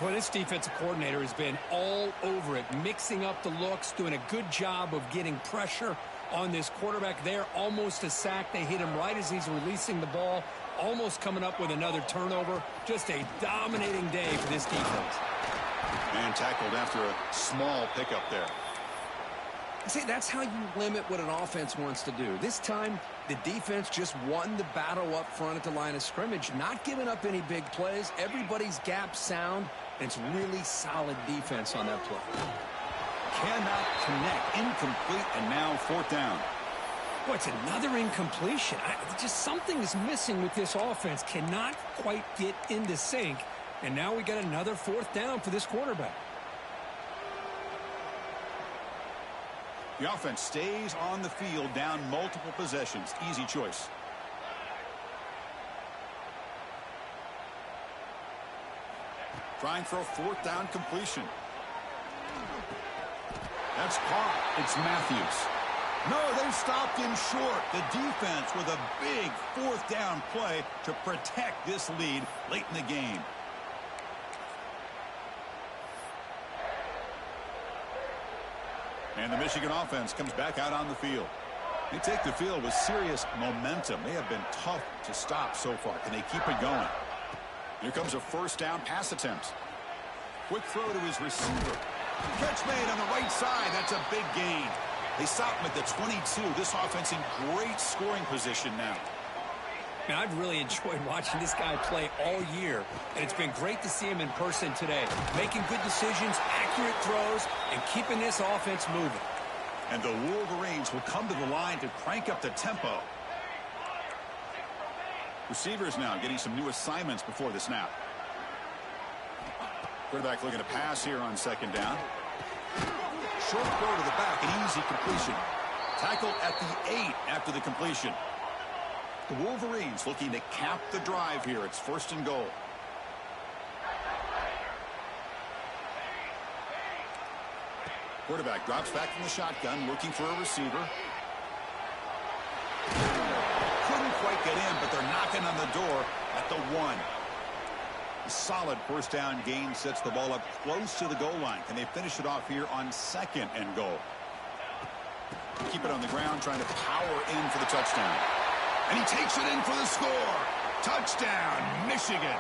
Well, this defensive coordinator has been all over it, mixing up the looks, doing a good job of getting pressure on this quarterback there. Almost a sack. They hit him right as he's releasing the ball, almost coming up with another turnover. Just a dominating day for this defense. And tackled after a small pickup there. See, that's how you limit what an offense wants to do. This time, the defense just won the battle up front at the line of scrimmage, not giving up any big plays. Everybody's gap sound, and it's really solid defense on that play. Cannot connect. Incomplete, and now fourth down. Boy, it's another incompletion. Just something is missing with this offense. Cannot quite get into sync. And now we got another fourth down for this quarterback. The offense stays on the field, down multiple possessions. Easy choice. Trying for a fourth down completion. That's caught. It's Matthews. No, they stopped him short. The defense with a big fourth down play to protect this lead late in the game. And the Michigan offense comes back out on the field. They take the field with serious momentum. They have been tough to stop so far. Can they keep it going? Here comes a first down pass attempt. Quick throw to his receiver. Catch made on the right side. That's a big gain. They stop him at the 22. This offense in great scoring position now. Man, I've really enjoyed watching this guy play all year, and it's been great to see him in person today. Making good decisions, accurate throws, and keeping this offense moving. And the Wolverines will come to the line to crank up the tempo. Receivers now getting some new assignments before the snap. Quarterback looking to pass here on second down. Short throw to the back, an easy completion. Tackled at the 8 after the completion. The Wolverines looking to cap the drive here. It's first and goal. Quarterback drops back from the shotgun, looking for a receiver. Couldn't quite get in, but they're knocking on the door at the 1. A solid first down gain sets the ball up close to the goal line. Can they finish it off here on second and goal? Keep it on the ground, trying to power in for the touchdown. And he takes it in for the score. Touchdown, Michigan.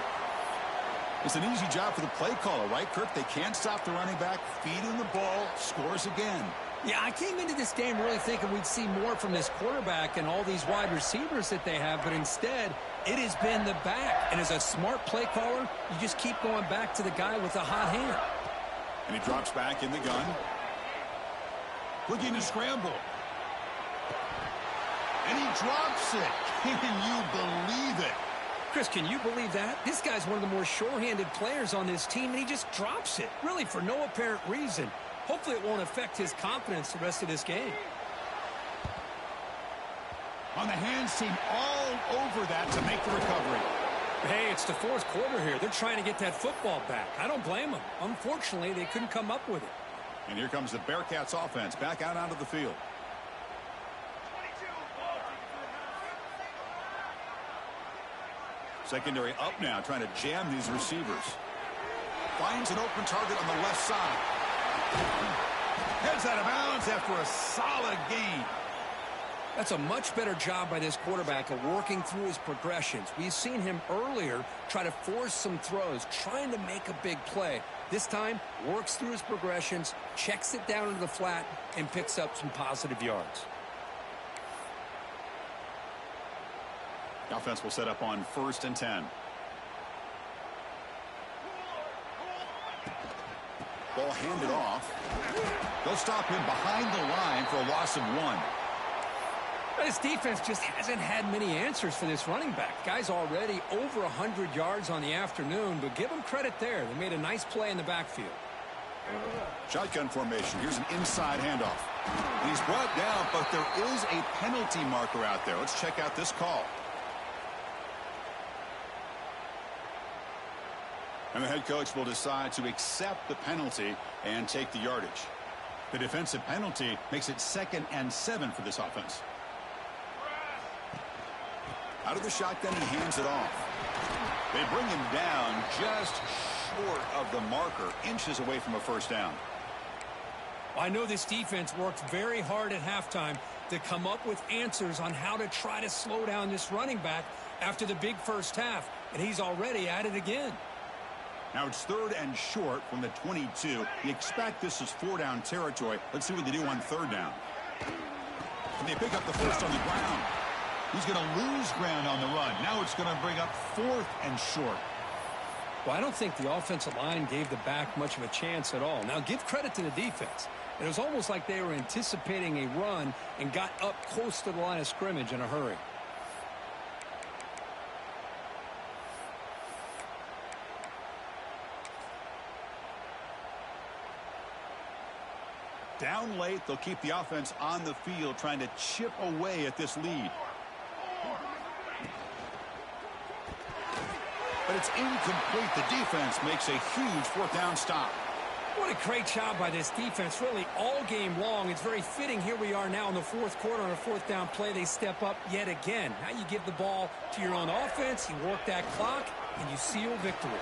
It's an easy job for the play caller, right, Kirk? They can't stop the running back, feed him the ball, scores again. Yeah, I came into this game really thinking we'd see more from this quarterback and all these wide receivers that they have, but instead, it has been the back. And as a smart play caller, you just keep going back to the guy with the hot hand. And he drops back in the gun. Looking to scramble. And he drops it. Can you believe it? Chris, can you believe that? This guy's one of the more sure-handed players on this team, and he just drops it, really for no apparent reason. Hopefully it won't affect his confidence the rest of this game. On the hands team all over that to make the recovery. Hey, it's the fourth quarter here. They're trying to get that football back. I don't blame them. Unfortunately, they couldn't come up with it. And here comes the Bearcats offense back out onto the field. Secondary up now, trying to jam these receivers. Finds an open target on the left side. Heads out of bounds after a solid gain. That's a much better job by this quarterback of working through his progressions. We've seen him earlier try to force some throws, trying to make a big play. This time, works through his progressions, checks it down into the flat, and picks up some positive yards. The offense will set up on 1st and 10. Ball handed off. They'll stop him behind the line for a loss of 1. But his defense just hasn't had many answers for this running back. Guy's already over 100 yards on the afternoon, but give him credit there. They made a nice play in the backfield. Shotgun formation. Here's an inside handoff. And he's brought down, but there is a penalty marker out there. Let's check out this call. And the head coach will decide to accept the penalty and take the yardage. The defensive penalty makes it 2nd and 7 for this offense. Out of the shotgun, he hands it off. They bring him down just short of the marker, inches away from a first down. I know this defense worked very hard at halftime to come up with answers on how to try to slow down this running back after the big first half, and he's already at it again. Now it's 3rd and short from the 22. You expect this is 4-down territory. Let's see what they do on 3rd down. And they pick up the first on the ground. He's going to lose ground on the run. Now it's going to bring up 4th and short. Well, I don't think the offensive line gave the back much of a chance at all. Now, give credit to the defense. It was almost like they were anticipating a run and got up close to the line of scrimmage in a hurry. Down late, they'll keep the offense on the field trying to chip away at this lead. But it's incomplete. The defense makes a huge 4th down stop. What a great job by this defense, really all game long. It's very fitting. Here we are now in the 4th quarter on a 4th down play. They step up yet again. Now you give the ball to your own offense, you work that clock, and you seal victory.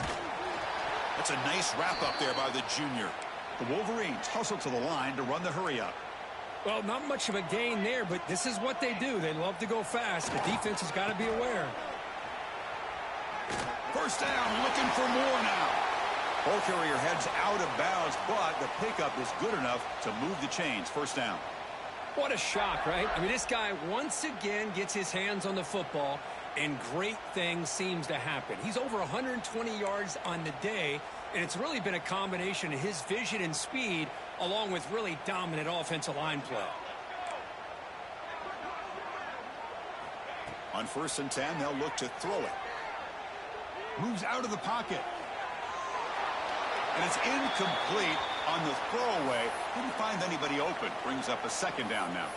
That's a nice wrap up there by the junior. The Wolverines hustle to the line to run the hurry up. Well, not much of a gain there, but this is what they do. They love to go fast. The defense has got to be aware. First down, looking for more now. Ball carrier heads out of bounds, but the pickup is good enough to move the chains. First down. What a shock, right? I mean, this guy once again gets his hands on the football, and great things seems to happen. He's over 120 yards on the day, and it's really been a combination of his vision and speed along with really dominant offensive line play. On 1st and 10, they'll look to throw it. Moves out of the pocket. And it's incomplete on the throwaway. Didn't find anybody open. Brings up a 2nd down now.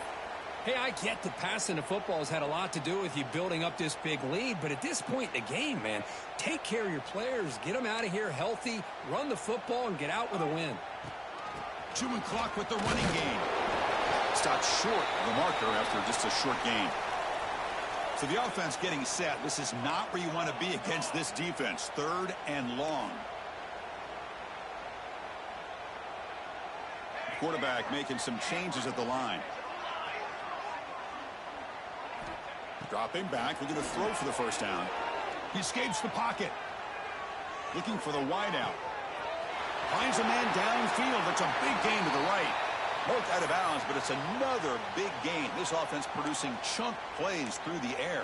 Hey, I get that passing the football has had a lot to do with you building up this big lead, but at this point in the game, man, take care of your players, get them out of here healthy, run the football, and get out with a win. Chewing clock with the running game. Stopped short of the marker after just a short gain. So the offense getting set. This is not where you want to be against this defense. 3rd and long. Quarterback making some changes at the line. Dropping back, looking to throw for the first down. He escapes the pocket. Looking for the wideout. Finds a man downfield. That's a big gain to the right. Broke out of bounds, but it's another big gain. This offense producing chunk plays through the air.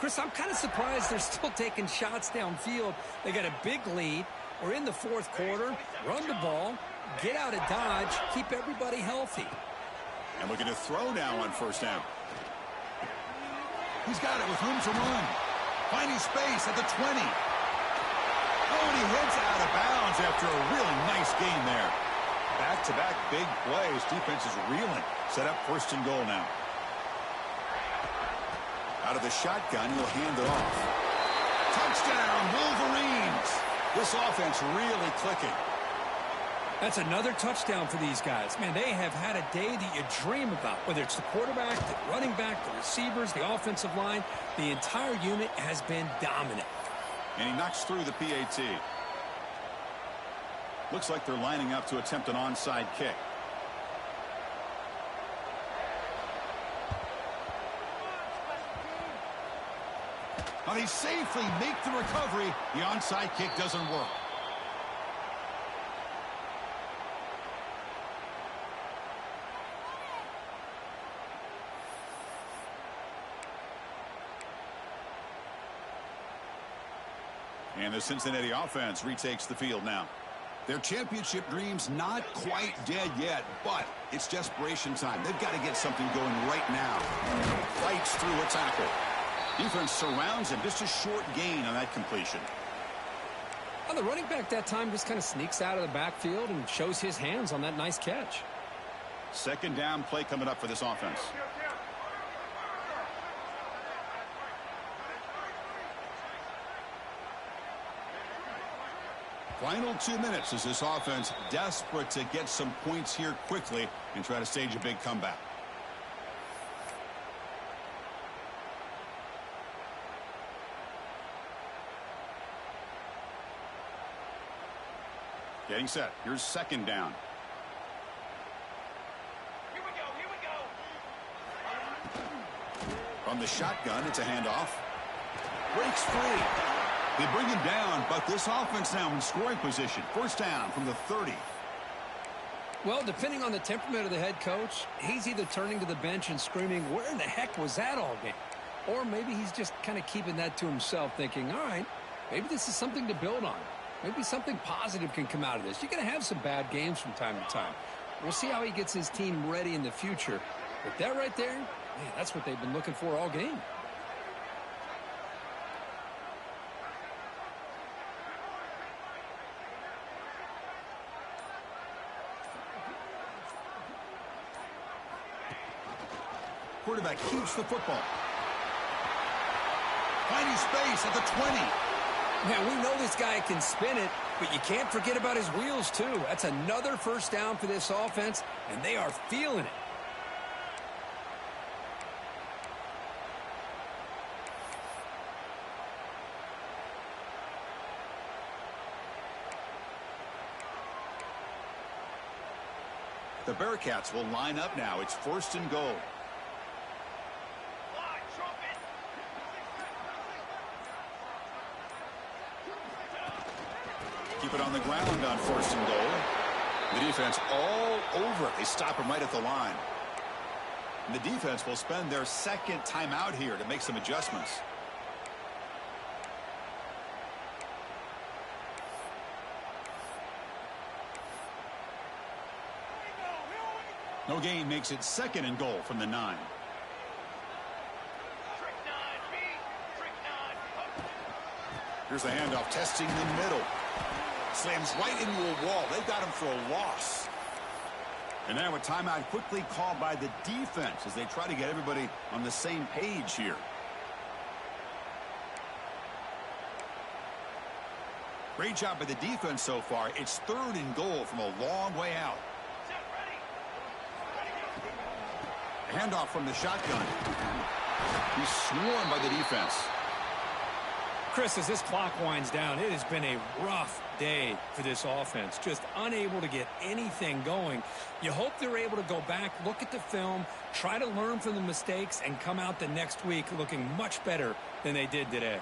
Chris, I'm kind of surprised they're still taking shots downfield. They got a big lead. We're in the 4th quarter. Run the ball. Get out of dodge. Keep everybody healthy. And looking to throw now on 1st down. He's got it with room to run. Finding space at the 20. Oh, and he heads out of bounds after a really nice gain there. Back-to-back big plays. Defense is reeling. Set up 1st and goal now. Out of the shotgun, he'll hand it off. Touchdown, Wolverines. This offense really clicking. That's another touchdown for these guys. Man, they have had a day that you dream about, whether it's the quarterback, the running back, the receivers, the offensive line. The entire unit has been dominant. And he knocks through the PAT. Looks like they're lining up to attempt an onside kick. Now they safely make the recovery. The onside kick doesn't work. And the Cincinnati offense retakes the field now. Their championship dream's not quite dead yet, but it's desperation time. They've got to get something going right now. Fights through a tackle. Defense surrounds him. Just a short gain on that completion. Well, the running back that time just kind of sneaks out of the backfield and shows his hands on that nice catch. Second down play coming up for this offense. Final 2 minutes as this offense desperate to get some points here quickly and try to stage a big comeback. Getting set. Here's second down. Here we go. From the shotgun, it's a handoff. Breaks free. They bring him down, but this offense now in scoring position. First down from the 30. Well, depending on the temperament of the head coach, he's either turning to the bench and screaming, where in the heck was that all game? Or maybe he's just kind of keeping that to himself, thinking, all right, maybe this is something to build on. Maybe something positive can come out of this. You're going to have some bad games from time to time. We'll see how he gets his team ready in the future. But that right there, man, that's what they've been looking for all game. Quarterback keeps the football. Finding space at the 20. Now, we know this guy can spin it, but you can't forget about his wheels, too. That's another first down for this offense, and they are feeling it. The Bearcats will line up now. It's first and goal. Keep it on the ground on first and goal. The defense all over it. They stop him right at the line. And the defense will spend their second timeout here to make some adjustments. No gain makes it second and goal from the 9. Here's the handoff, testing the middle. Slams right into a wall. They've got him for a loss. And now a timeout quickly called by the defense as they try to get everybody on the same page here. Great job by the defense so far. It's third and goal from a long way out. A handoff from the shotgun. He's swarmed by the defense. Chris, as this clock winds down, it has been a rough day for this offense. Just unable to get anything going. You hope they're able to go back, look at the film, try to learn from the mistakes, and come out the next week looking much better than they did today.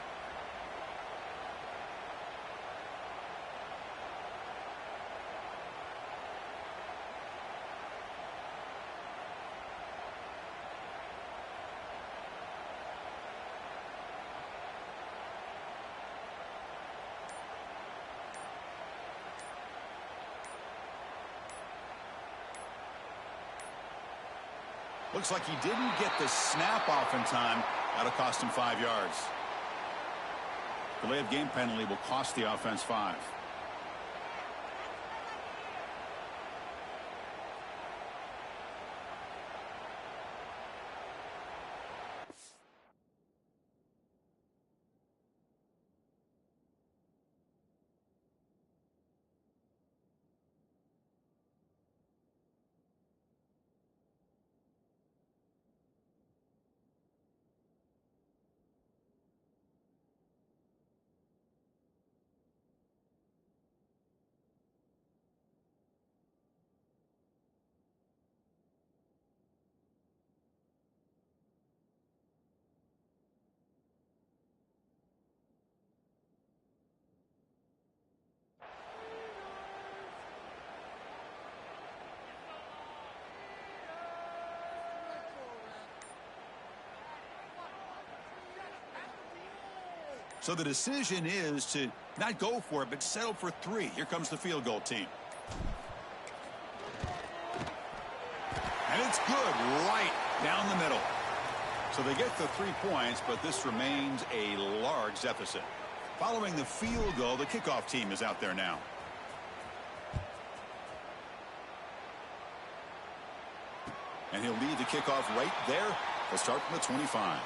Looks like he didn't get the snap off in time. That'll cost him 5 yards. Delay of game penalty will cost the offense 5. So the decision is to not go for it, but settle for 3. Here comes the field goal team. And it's good right down the middle. So they get the 3 points, but this remains a large deficit. Following the field goal, the kickoff team is out there now. And he'll lead the kickoff right there. They'll start from the 25.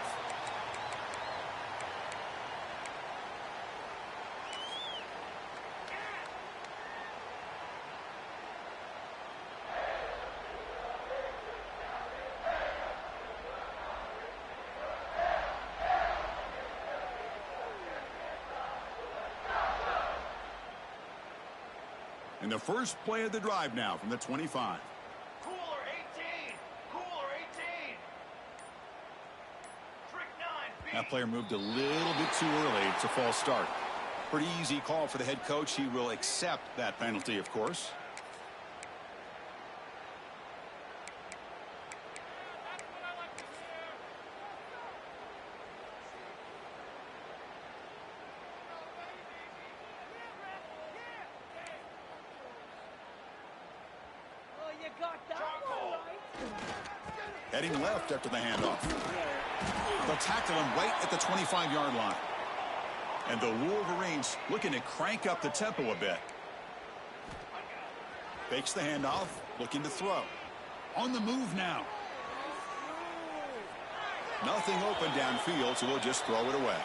And the first play of the drive now from the 25. Cooler 18. Cooler 18. Trick 9. That player moved a little bit too early. It's a false start. Pretty easy call for the head coach. He will accept that penalty, of course. Heading left after the handoff. They'll tackle him right at the 25-yard line. And the Wolverines looking to crank up the tempo a bit. Fakes the handoff, looking to throw. On the move now. Nothing open downfield, so he'll just throw it away.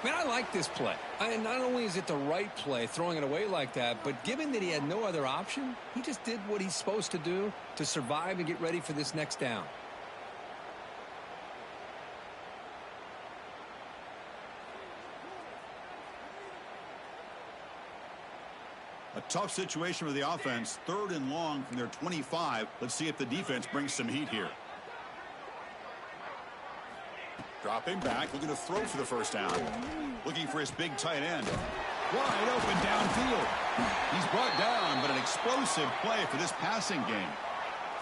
Man, I like this play. And not only is it the right play, throwing it away like that, but given that he had no other option, he just did what he's supposed to do to survive and get ready for this next down. A tough situation for the offense. 3rd and long from their 25. Let's see if the defense brings some heat here. Dropping back, looking to throw for the first down. Looking for his big tight end. Wide open downfield. He's brought down, but an explosive play for this passing game.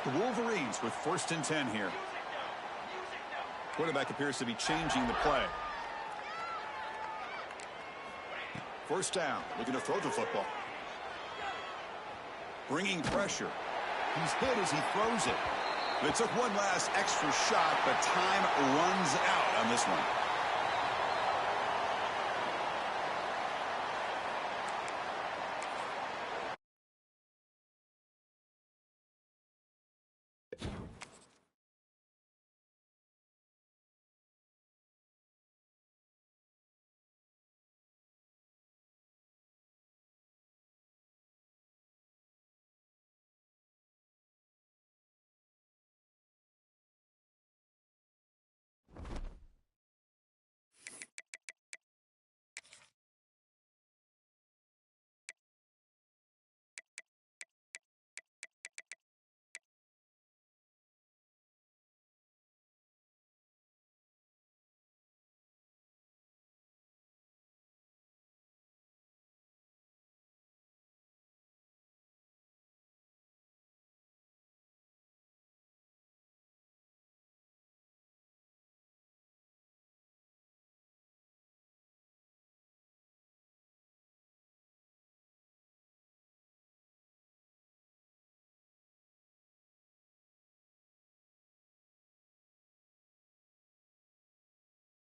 The Wolverines with 1st and 10 here. Quarterback appears to be changing the play. 1st down, looking to throw the football. Bringing pressure. He's hit as he throws it. They took one last extra shot, but time runs out on this one.